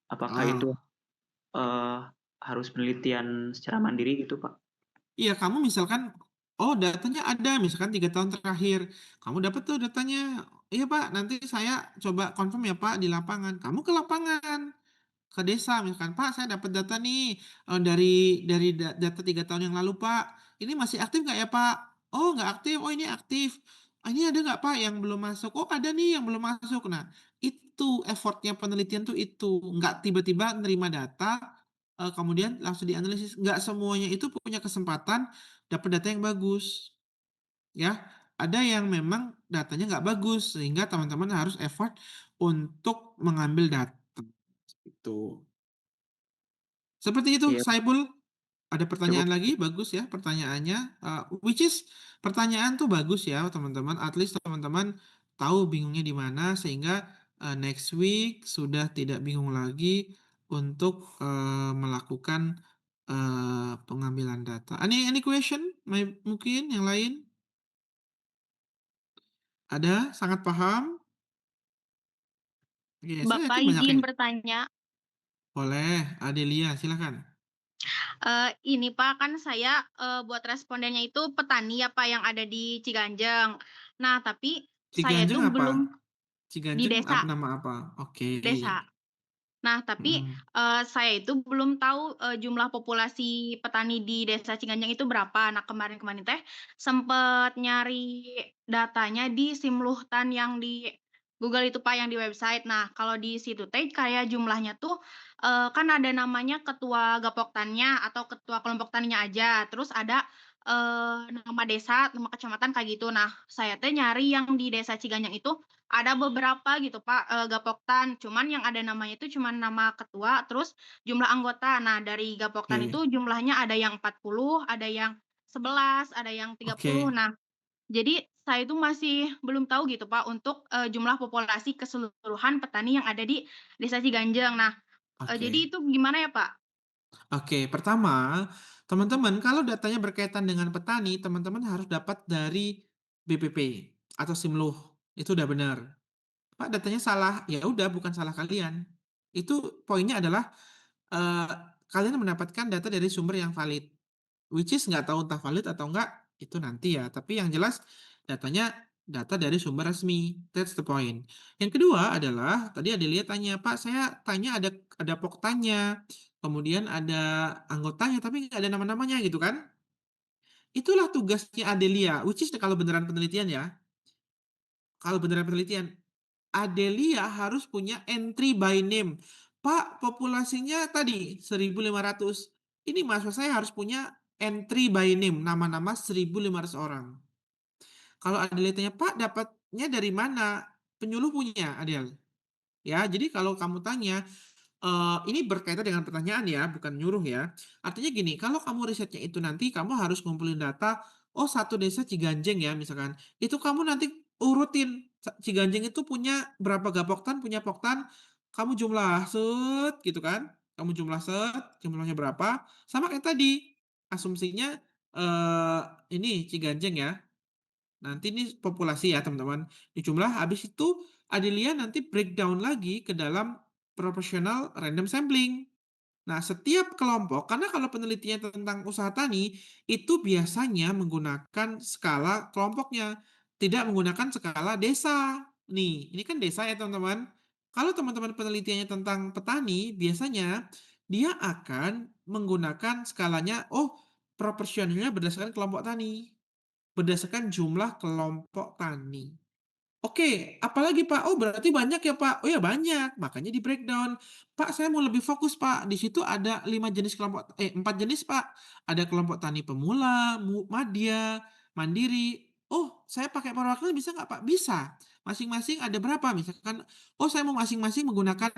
Apakah itu Ah. eh, harus penelitian secara mandiri gitu Pak? Iya, kamu misalkan, oh datanya ada, misalkan 3 tahun terakhir, kamu dapat tuh datanya, "Iya Pak, nanti saya coba confirm ya Pak di lapangan." Kamu ke lapangan, ke desa misalkan, "Pak, saya dapat data nih, dari data 3 tahun yang lalu Pak, ini masih aktif nggak ya Pak?" "Oh nggak aktif." "Oh ini aktif." "Ah, ini ada nggak Pak yang belum masuk?" "Oh ada nih yang belum masuk." Nah, itu effortnya penelitian tuh itu, nggak tiba-tiba nerima data, kemudian langsung dianalisis, nggak semuanya itu punya kesempatan dapat data yang bagus, ya. Ada yang memang datanya nggak bagus, sehingga teman-teman harus effort untuk mengambil data, itu. Seperti itu, Iya, Saiful. Ada cukup. pertanyaan lagi? Bagus ya pertanyaannya, which is pertanyaan tuh bagus ya teman-teman, at least teman-teman tahu bingungnya di mana sehingga, next week sudah tidak bingung lagi untuk, melakukan, pengambilan data. Any question mungkin yang lain? Ada? Sangat paham? Oke, saya Bapak yakin banyak izin yang bertanya, boleh, Adelia silakan. ini Pak, kan saya, buat respondennya itu petani ya Pak, yang ada di Ciganjeng. Nah, tapi saya itu Ciganjeng apa? belum di Ciganjeng desa nama apa? Oke. desa. Nah, tapi, Mhm. saya itu belum tahu, jumlah populasi petani di desa Ciganjeng itu berapa. Nah, kemarin-kemarin teh sempet nyari datanya di Simluhtan yang di Google itu, Pak, yang di website. Nah, kalau di situ teh kayak jumlahnya tuh, kan ada namanya ketua gapoktannya atau ketua kelompok taninya aja, terus ada, nama desa, nama kecamatan, kayak gitu. Nah, saya teh nyari yang di desa Ciganjeng itu ada beberapa gitu, Pak, Gapoktan, cuman yang ada namanya itu cuman nama ketua, terus jumlah anggota. Nah, dari Gapoktan Oke itu jumlahnya ada yang 40, ada yang 11, ada yang 30. oke Nah, jadi saya itu masih belum tahu gitu, Pak, untuk, jumlah populasi keseluruhan petani yang ada di Desa Ciganjeng. Nah, jadi oke. itu gimana ya, Pak? Oke, pertama, Teman-teman, kalau datanya berkaitan dengan petani, teman-teman harus dapat dari BPP atau Simluh, itu udah benar. Pak, datanya salah, ya udah bukan salah kalian. Itu poinnya adalah eee, kalian mendapatkan data dari sumber yang valid, which is nggak tahu entah valid atau enggak, itu nanti ya, tapi yang jelas datanya data dari sumber resmi, that's the point. Yang kedua adalah tadi Adelia tanya, "Pak, saya tanya ada poktannya, kemudian ada anggotanya, tapi nggak ada nama-namanya," gitu kan. Itulah tugasnya Adelia, which is kalau beneran penelitian ya, kalau beneran penelitian, Adelia harus punya entry by name. "Pak, populasinya tadi 1.500. Ini mahasiswa saya harus punya entry by name, nama-nama 1.500 orang." Kalau Adelia tanya, "Pak, dapatnya dari mana?" Penyuluh punya, Adel. Ya, jadi kalau kamu tanya, ini berkaitan dengan pertanyaan ya, bukan nyuruh ya. Artinya gini, kalau kamu risetnya itu nanti kamu harus ngumpulin data, oh satu desa Ciganjeng ya misalkan, itu kamu nanti urutin, Ciganjeng itu punya berapa gapoktan, punya poktan, kamu jumlah, set, gitu kan. Kamu jumlah set, jumlahnya berapa, sama kayak tadi, asumsinya, ini Ciganjeng ya, nanti ini populasi ya teman-teman, dijumlah habis itu Adelia nanti breakdown lagi ke dalam proportional random sampling. Nah, setiap kelompok karena kalau penelitian tentang usaha tani, itu biasanya menggunakan skala kelompoknya, tidak menggunakan skala desa. Nih, ini kan desa ya teman-teman. Kalau teman-teman penelitiannya tentang petani, biasanya dia akan menggunakan skalanya, oh proporsionalnya berdasarkan kelompok tani. Berdasarkan jumlah kelompok tani. Oke, apalagi Pak? Oh berarti banyak ya Pak? Oh ya banyak, makanya di-breakdown. Pak saya mau lebih fokus Pak, di situ ada 5 jenis kelompok 4 jenis Pak. Ada kelompok tani pemula, madya, mandiri. Oh saya pakai perwakilan bisa nggak Pak? Bisa. Masing-masing ada berapa? Misalkan, oh saya mau masing-masing menggunakan,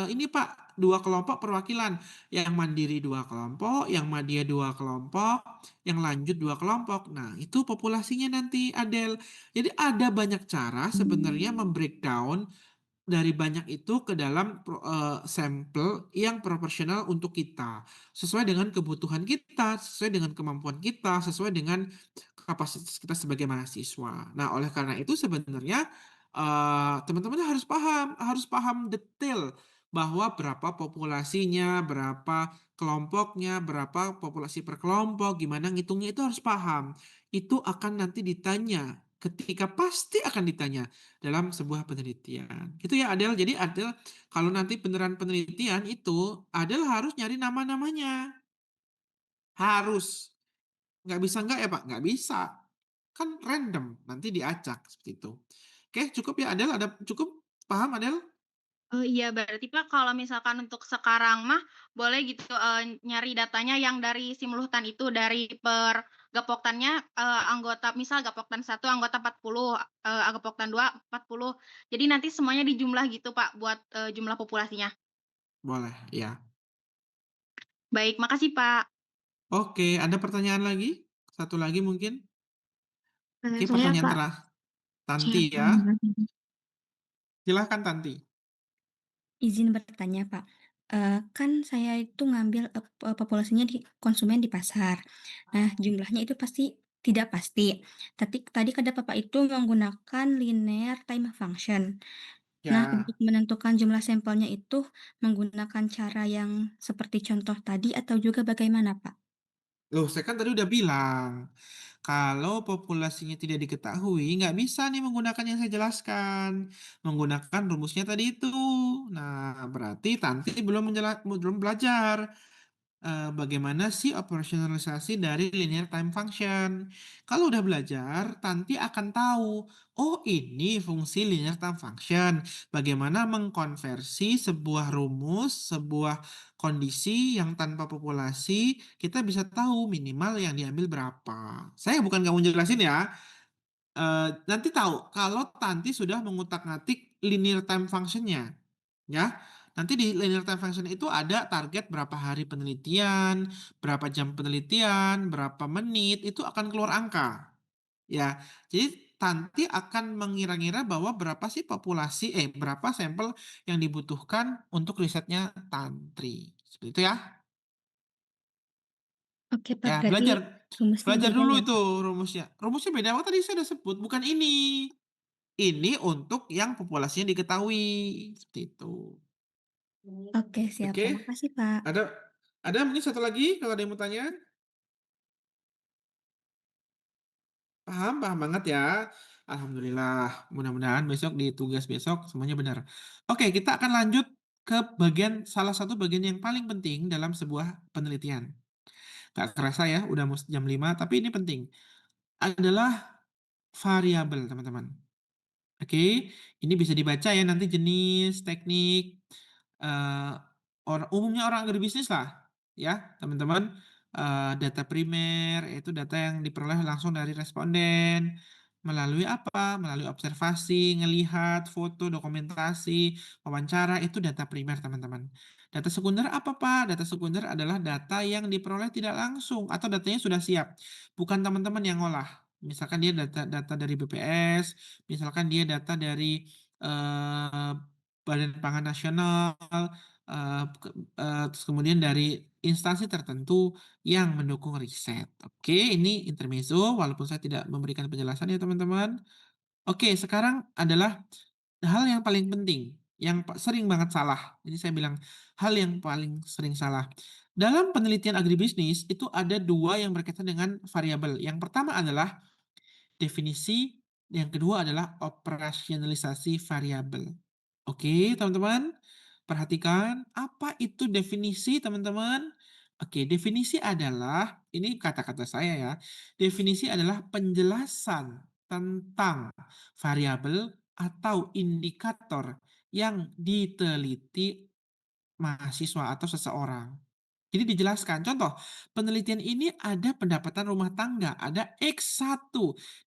ini Pak, 2 kelompok perwakilan. Yang mandiri 2 kelompok, yang madya 2 kelompok, yang lanjut 2 kelompok. Nah itu populasinya nanti Adel. Jadi ada banyak cara sebenarnya membreakdown dari banyak itu ke dalam sampel yang proporsional untuk kita. Sesuai dengan kebutuhan kita, sesuai dengan kemampuan kita, sesuai dengan kapasitas kita sebagai mahasiswa. Nah, oleh karena itu sebenarnya, teman-teman harus paham detail bahwa berapa populasinya, berapa kelompoknya, berapa populasi per kelompok, gimana ngitungnya itu harus paham. Itu akan nanti ditanya, pasti akan ditanya dalam sebuah penelitian. Gitu ya Adel. Jadi Adel kalau nanti beneran penelitian itu, Adel harus nyari nama-namanya. Harus. Nggak bisa nggak ya Pak? Nggak bisa. Kan random, nanti diacak seperti itu. Oke, cukup ya Adel? Ada cukup? Paham Adel? Oh iya, berarti Pak kalau misalkan untuk sekarang mah boleh gitu, nyari datanya yang dari Simluhtan itu, dari per Gapoktannya, anggota misal Gapoktan 1 anggota 40, Gapoktan 2 40. Jadi nanti semuanya dijumlah gitu Pak buat, jumlah populasinya. Boleh, ya. Baik, makasih Pak. Oke, ada pertanyaan lagi? Satu lagi mungkin? Oke, Saya pertanyaan Pak, Tanti saya ya. Silahkan Tanti. izin bertanya Pak. Kan saya itu ngambil populasinya di konsumen di pasar. Nah, jumlahnya itu pasti tidak pasti. Tapi tadi kata Bapak itu menggunakan linear time function. Nah, Ya. untuk menentukan jumlah sampelnya itu menggunakan cara yang seperti contoh tadi atau juga bagaimana Pak? Loh, saya kan tadi udah bilang, kalau populasinya tidak diketahui, nggak bisa nih menggunakan yang saya jelaskan. Menggunakan rumusnya tadi itu. Nah, berarti Tanti belum belajar. Bagaimana sih operasionalisasi dari linear time function. Kalau udah belajar, Tanti akan tahu, oh ini fungsi linear time function. Bagaimana mengkonversi sebuah rumus, sebuah kondisi yang tanpa populasi, kita bisa tahu minimal yang diambil berapa. Saya bukan nggak mau jelasin ya, nanti tahu kalau Tanti sudah mengutak-ngatik linear time function-nya. Ya, nanti di linear time function itu ada target berapa hari penelitian, berapa jam penelitian, berapa menit, itu akan keluar angka. Ya, jadi Tanti akan mengira-ngira bahwa berapa sih berapa sampel yang dibutuhkan untuk risetnya Tantri. Seperti itu ya. Oke, Pak, Ya, berarti rumusnya belajar beda dulu ya, itu Pak? rumusnya. Rumusnya beda, apa tadi saya udah sebut, bukan ini. Ini untuk yang populasinya diketahui, seperti itu. Oke, siap, Oke, Pak. Makasih, Pak. ada mungkin satu lagi kalau ada yang mau tanya? Paham banget ya. Alhamdulillah, mudah-mudahan besok di tugas besok semuanya benar. Oke, kita akan lanjut ke salah satu bagian yang paling penting dalam sebuah penelitian. Gak kerasa ya, udah mau jam 5, tapi ini penting. Adalah variabel, teman-teman. Oke, ini bisa dibaca ya nanti jenis, teknik, eee, umumnya orang agribisnis lah ya teman-teman, data primer yaitu data yang diperoleh langsung dari responden, melalui apa, melalui observasi, ngelihat, foto, dokumentasi, wawancara, itu data primer teman-teman. Data sekunder apa Pak? Data sekunder adalah data yang diperoleh tidak langsung atau datanya sudah siap, bukan teman-teman yang ngolah. Misalkan dia data dari BPS, misalkan dia data dari, Badan Pangan Nasional, terus kemudian dari instansi tertentu yang mendukung riset. Oke, ini intermezzo walaupun saya tidak memberikan penjelasan ya teman-teman. Oke, sekarang adalah hal yang paling penting, yang sering banget salah. Ini saya bilang hal yang paling sering salah. Dalam penelitian agribisnis itu ada 2 yang berkaitan dengan variabel. Yang pertama adalah definisi, yang kedua adalah operasionalisasi variabel. Oke, teman-teman, perhatikan apa itu definisi, teman-teman. Oke, definisi adalah, ini kata-kata saya ya, definisi adalah penjelasan tentang variabel atau indikator yang diteliti mahasiswa atau seseorang. Jadi dijelaskan, contoh, penelitian ini ada pendapatan rumah tangga, ada X1.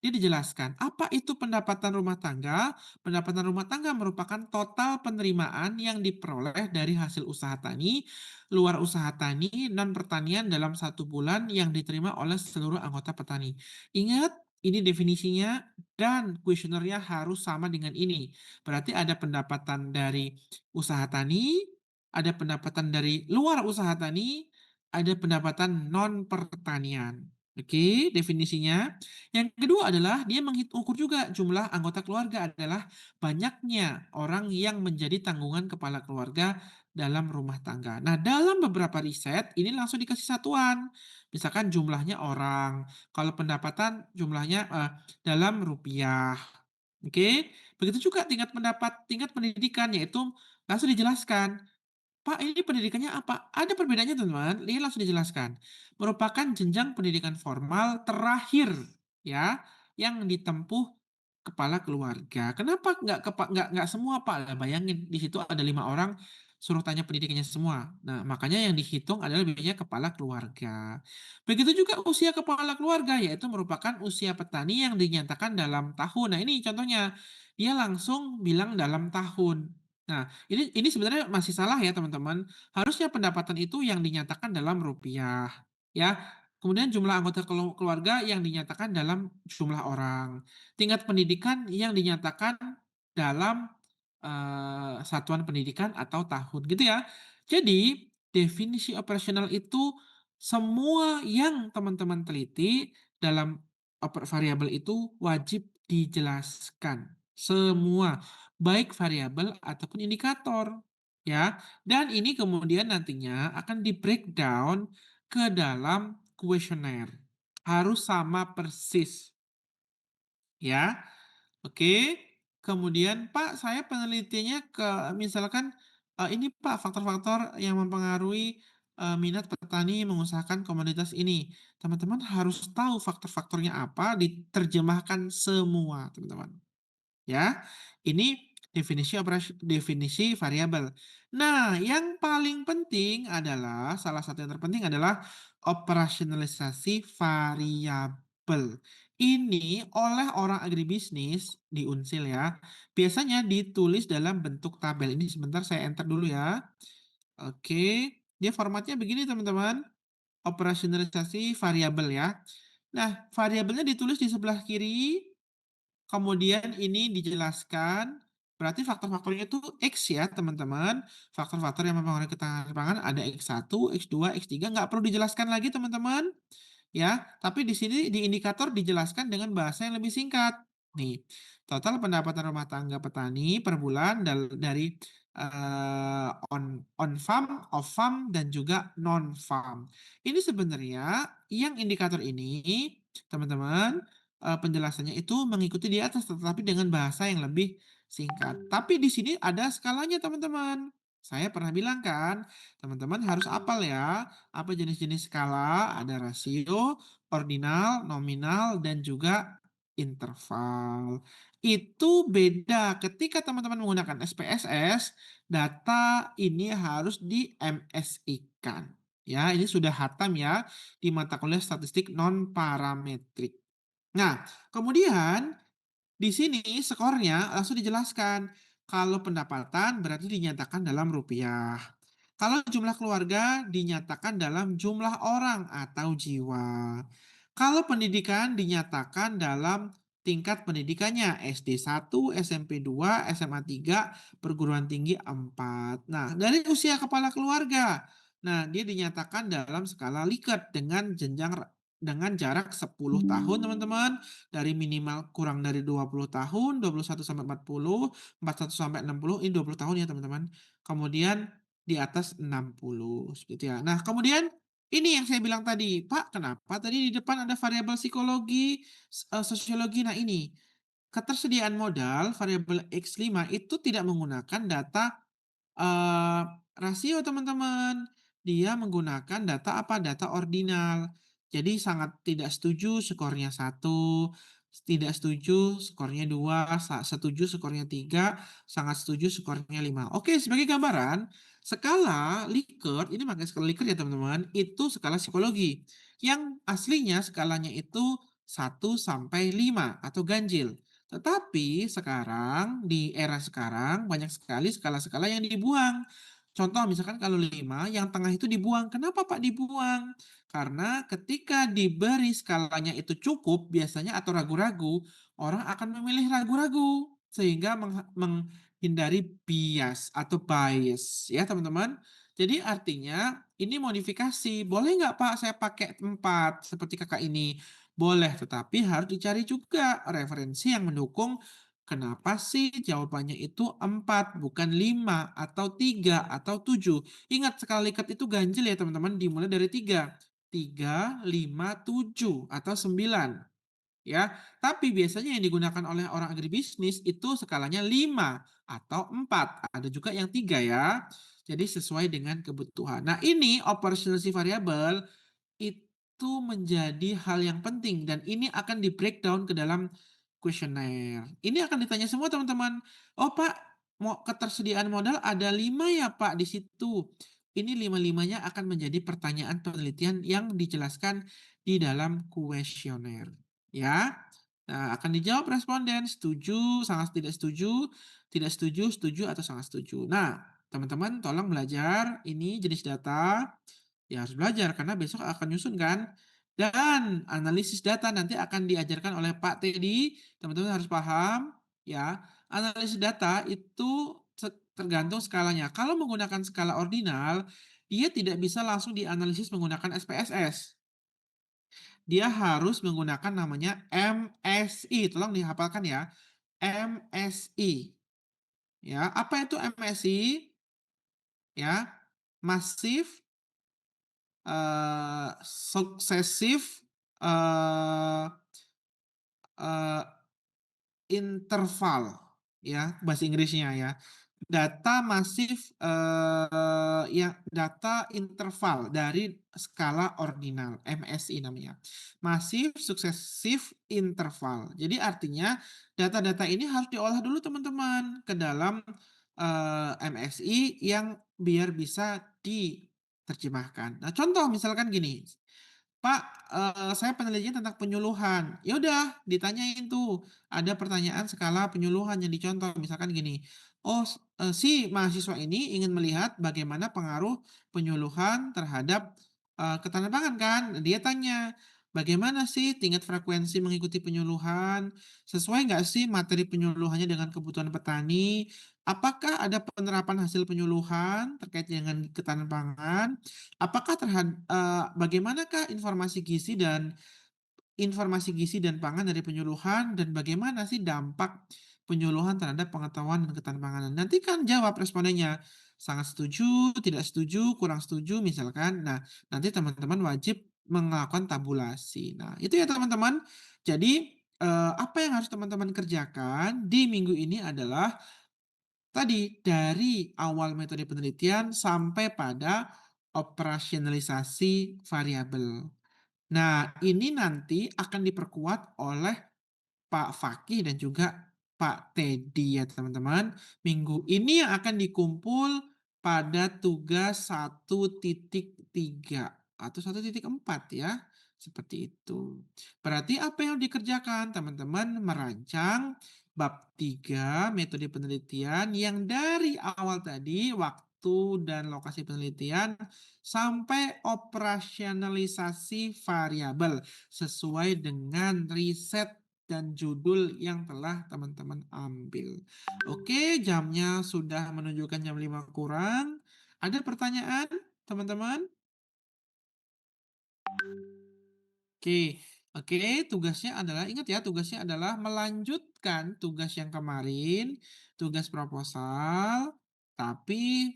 Dia dijelaskan, apa itu pendapatan rumah tangga? Pendapatan rumah tangga merupakan total penerimaan yang diperoleh dari hasil usaha tani, luar usaha tani, non pertanian dalam 1 bulan yang diterima oleh seluruh anggota petani. Ingat, ini definisinya dan kuesionernya harus sama dengan ini. Berarti ada pendapatan dari usaha tani, ada pendapatan dari luar usaha tani, ada pendapatan non pertanian. Oke, definisinya. Yang kedua adalah dia ukur juga jumlah anggota keluarga adalah banyaknya orang yang menjadi tanggungan kepala keluarga dalam rumah tangga. Nah, dalam beberapa riset ini langsung dikasih satuan. Misalkan jumlahnya orang, kalau pendapatan jumlahnya dalam rupiah. Oke, begitu juga tingkat pendidikan yaitu langsung dijelaskan. Pak, ini pendidikannya apa? Ada perbedaannya teman-teman, ini langsung dijelaskan. Merupakan jenjang pendidikan formal terakhir, ya, yang ditempuh kepala keluarga. Kenapa nggak semua Pak? Lah bayangin di situ ada 5 orang, suruh tanya pendidikannya semua. Nah, makanya yang dihitung adalah biasanya kepala keluarga. Begitu juga usia kepala keluarga, yaitu merupakan usia petani yang dinyatakan dalam tahun. Nah, ini contohnya, dia langsung bilang dalam tahun. Nah, ini sebenarnya masih salah ya teman-teman. Harusnya pendapatan itu yang dinyatakan dalam rupiah, ya. Kemudian jumlah anggota keluarga yang dinyatakan dalam jumlah orang. Tingkat pendidikan yang dinyatakan dalam, satuan pendidikan atau tahun, gitu ya. Jadi, definisi operasional itu semua yang teman-teman teliti dalam variabel itu wajib dijelaskan, semua, baik variabel ataupun indikator, ya. Dan ini kemudian nantinya akan di-breakdown ke dalam kuesioner, harus sama persis. Ya, oke. Kemudian, "Pak, saya penelitiannya ke misalkan, ini Pak faktor-faktor yang mempengaruhi, minat petani mengusahakan komoditas ini." Teman-teman harus tahu faktor-faktornya apa, diterjemahkan semua, teman-teman. Ya, ini definisi variabel. Nah, yang paling penting adalah salah satu yang terpenting adalah operasionalisasi variabel. Ini oleh orang agribisnis di Unsil ya, biasanya ditulis dalam bentuk tabel. Ini sebentar saya enter dulu ya. Oke, dia formatnya begini teman-teman, operasionalisasi variabel ya. Nah, variabelnya ditulis di sebelah kiri. Kemudian ini dijelaskan, berarti faktor-faktornya itu X ya, teman-teman. Faktor-faktor yang mempengaruhi ketahanan pangan ada X1, X2, X3, nggak perlu dijelaskan lagi, teman-teman. Ya, tapi di sini di indikator dijelaskan dengan bahasa yang lebih singkat. Nih, total pendapatan rumah tangga petani per bulan dari on farm, off farm, dan juga non farm. Ini sebenarnya yang indikator ini, teman-teman, penjelasannya itu mengikuti di atas, tetapi dengan bahasa yang lebih singkat. Tapi di sini ada skalanya, teman-teman. Saya pernah bilang kan, teman-teman harus hafal ya, apa jenis-jenis skala, ada rasio, ordinal, nominal, dan juga interval. Itu beda ketika teman-teman menggunakan SPSS, data ini harus di MSI-kan. Ya, ini sudah hatam ya di mata kuliah statistik non parametrik. Nah, kemudian di sini skornya langsung dijelaskan. Kalau pendapatan berarti dinyatakan dalam rupiah. Kalau jumlah keluarga dinyatakan dalam jumlah orang atau jiwa. Kalau pendidikan dinyatakan dalam tingkat pendidikannya SD 1, SMP 2, SMA 3, perguruan tinggi 4. Nah, dari usia kepala keluarga. Nah, dia dinyatakan dalam skala Likert dengan dengan jarak 10 tahun, teman-teman. Dari minimal kurang dari 20 tahun, 21 sampai 40, 41 sampai 60, ini 20 tahun ya, teman-teman. Kemudian di atas 60 seperti ya. Nah, kemudian ini yang saya bilang tadi, Pak, kenapa tadi di depan ada variabel psikologi, sosiologi? Nah, ini ketersediaan modal variabel X5 itu tidak menggunakan data Eee, rasio, teman-teman. Dia menggunakan data apa? Data ordinal. Jadi sangat tidak setuju skornya 1, tidak setuju skornya 2, setuju skornya 3, sangat setuju skornya 5. Oke, sebagai gambaran, skala Likert, ini pakai skala Likert ya, teman-teman, itu skala psikologi. Yang aslinya skalanya itu 1 sampai 5 atau ganjil. Tetapi sekarang, di era sekarang, banyak sekali skala-skala yang dibuang. Contoh misalkan kalau 5, yang tengah itu dibuang. Kenapa Pak dibuang? Karena ketika diberi skalanya itu cukup, biasanya atau ragu-ragu, orang akan memilih ragu-ragu. Sehingga menghindari bias atau bias. Ya teman-teman. Jadi artinya ini modifikasi. Boleh nggak Pak saya pakai 4 seperti kakak ini? Boleh, tetapi harus dicari juga referensi yang mendukung kenapa sih jawabannya itu 4, bukan 5, atau 3, atau 7. Ingat, skala Likert itu ganjil ya teman-teman, dimulai dari 3. 3, 5, 7, atau 9. Ya, tapi biasanya yang digunakan oleh orang agribisnis itu skalanya 5 atau 4. Ada juga yang 3 ya. Jadi sesuai dengan kebutuhan. Nah, ini opportunity variable itu menjadi hal yang penting dan ini akan di-breakdown ke dalam kuesioner. Ini akan ditanya semua teman-teman. "Oh Pak, mau ketersediaan modal ada 5 ya Pak di situ." Ini 5-5-nya akan menjadi pertanyaan penelitian yang dijelaskan di dalam kuesioner, ya. Nah, akan dijawab responden, setuju, sangat tidak setuju, setuju, atau sangat setuju. Nah, teman-teman tolong belajar ini jenis data. Ya harus belajar karena besok akan nyusun kan. Dan analisis data nanti akan diajarkan oleh Pak Teddy. Teman-teman harus paham ya. Analisis data itu tergantung skalanya. Kalau menggunakan skala ordinal, dia tidak bisa langsung dianalisis menggunakan SPSS. Dia harus menggunakan namanya MSI. Tolong dihafalkan ya. MSI. Ya, apa itu MSI? Ya, masif suksesif eee eee, interval ya, bahasa Inggrisnya ya. Data masif, yang data interval dari skala ordinal, MSI namanya. Masif suksesif interval. Jadi artinya data-data ini harus diolah dulu teman-teman ke dalam, MSI yang biar bisa diterjemahkan. Nah contoh misalkan gini, "Pak, saya penelitian tentang penyuluhan." Ya udah ditanyain tuh, ada pertanyaan skala penyuluhan yang dicontoh, misalkan gini, "Oh, si mahasiswa ini ingin melihat bagaimana pengaruh penyuluhan terhadap, ketahanan pangan kan?" Dia tanya, bagaimana sih tingkat frekuensi mengikuti penyuluhan? Sesuai nggak sih materi penyuluhannya dengan kebutuhan petani? Apakah ada penerapan hasil penyuluhan terkait dengan ketahanan pangan? Bagaimanakah informasi gizi dan pangan dari penyuluhan dan bagaimana sih dampak penyuluhan terhadap pengetahuan dan ketahanan pangan? Nanti kan jawab respondennya, sangat setuju, tidak setuju, kurang setuju misalkan. Nah, nanti teman-teman wajib melakukan tabulasi. Nah, itu ya teman-teman. Jadi, apa yang harus teman-teman kerjakan di minggu ini adalah tadi dari awal metode penelitian sampai pada operasionalisasi variabel. Nah, ini nanti akan diperkuat oleh Pak Fakih dan juga Pak Teddy ya teman-teman. Minggu ini yang akan dikumpul pada tugas 1.3 atau 1.4 ya. Seperti itu. Berarti apa yang dikerjakan? Teman-teman merancang bab 3 metode penelitian yang dari awal tadi waktu dan lokasi penelitian sampai operasionalisasi variabel sesuai dengan riset dan judul yang telah teman-teman ambil. Oke, jamnya sudah menunjukkan jam 5 kurang. Ada pertanyaan, teman-teman? Oke, oke, tugasnya adalah, ingat ya, tugasnya adalah melanjutkan tugas yang kemarin, tugas proposal, tapi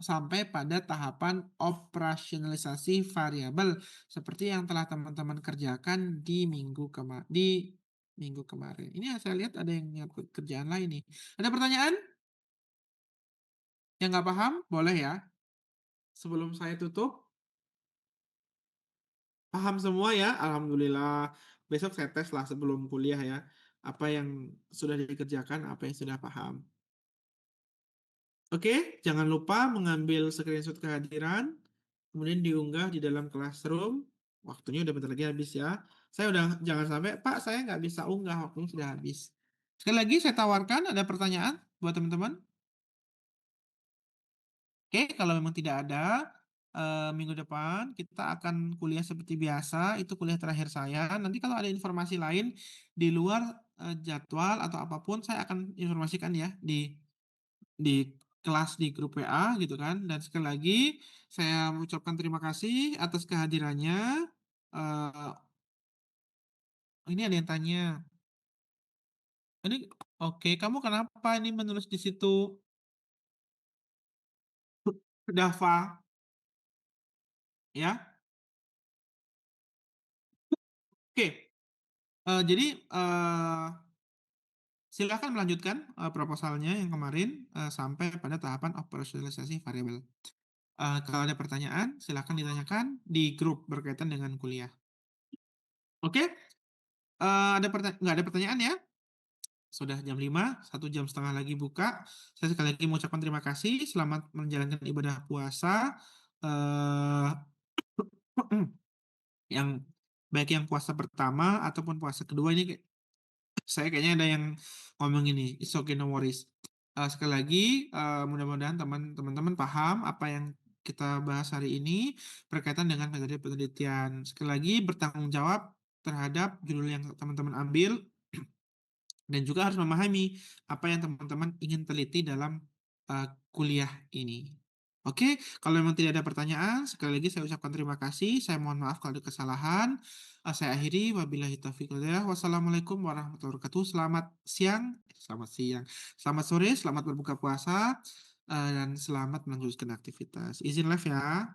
sampai pada tahapan operasionalisasi variabel seperti yang telah teman-teman kerjakan di minggu kemarin. Ini saya lihat ada yang nyangkut kerjaan lain nih. Ada pertanyaan? Yang nggak paham? Boleh ya. Sebelum saya tutup. Paham semua ya? Alhamdulillah. Besok saya tes lah sebelum kuliah ya. Apa yang sudah dikerjakan, apa yang sudah paham. Oke, jangan lupa mengambil screenshot kehadiran, kemudian diunggah di dalam Classroom. Waktunya udah bentar lagi habis ya. Saya udah, jangan sampai, Pak, saya nggak bisa unggah, waktunya sudah habis. Sekali lagi saya tawarkan, ada pertanyaan buat teman-teman? Oke, kalau memang tidak ada, minggu depan kita akan kuliah seperti biasa, itu kuliah terakhir saya. Nanti kalau ada informasi lain di luar jadwal atau apapun, saya akan informasikan ya di kelas di grup WA gitu kan. Dan sekali lagi saya mengucapkan terima kasih atas kehadirannya. Eh, ini ada yang tanya. Ini oke, kamu kenapa ini menulis di situ Dava ya? Oke, jadi silakan melanjutkan proposalnya yang kemarin sampai pada tahapan operasionalisasi variabel. Kalau ada pertanyaan, silakan ditanyakan di grup berkaitan dengan kuliah. Oke, nggak ada pertanyaan ya? Sudah jam 5, 1,5 jam lagi buka. Saya sekali lagi mengucapkan terima kasih. Selamat menjalankan ibadah puasa. Eh, yang baik yang puasa pertama ataupun puasa kedua ini saya kayaknya ada yang ngomong ini, it's okay, no worries. Sekali lagi, mudah-mudahan teman-teman paham apa yang kita bahas hari ini berkaitan dengan metode penelitian. Sekali lagi, bertanggung jawab terhadap judul yang teman-teman ambil dan juga harus memahami apa yang teman-teman ingin teliti dalam kuliah ini. Oke, kalau memang tidak ada pertanyaan, sekali lagi saya ucapkan terima kasih. Saya mohon maaf kalau ada kesalahan. Saya akhiri, wabillahi taufiq wal hidayah. Wassalamualaikum warahmatullahi wabarakatuh. Selamat siang, selamat sore, selamat berbuka puasa, dan selamat melanjutkan aktivitas. Izin live ya.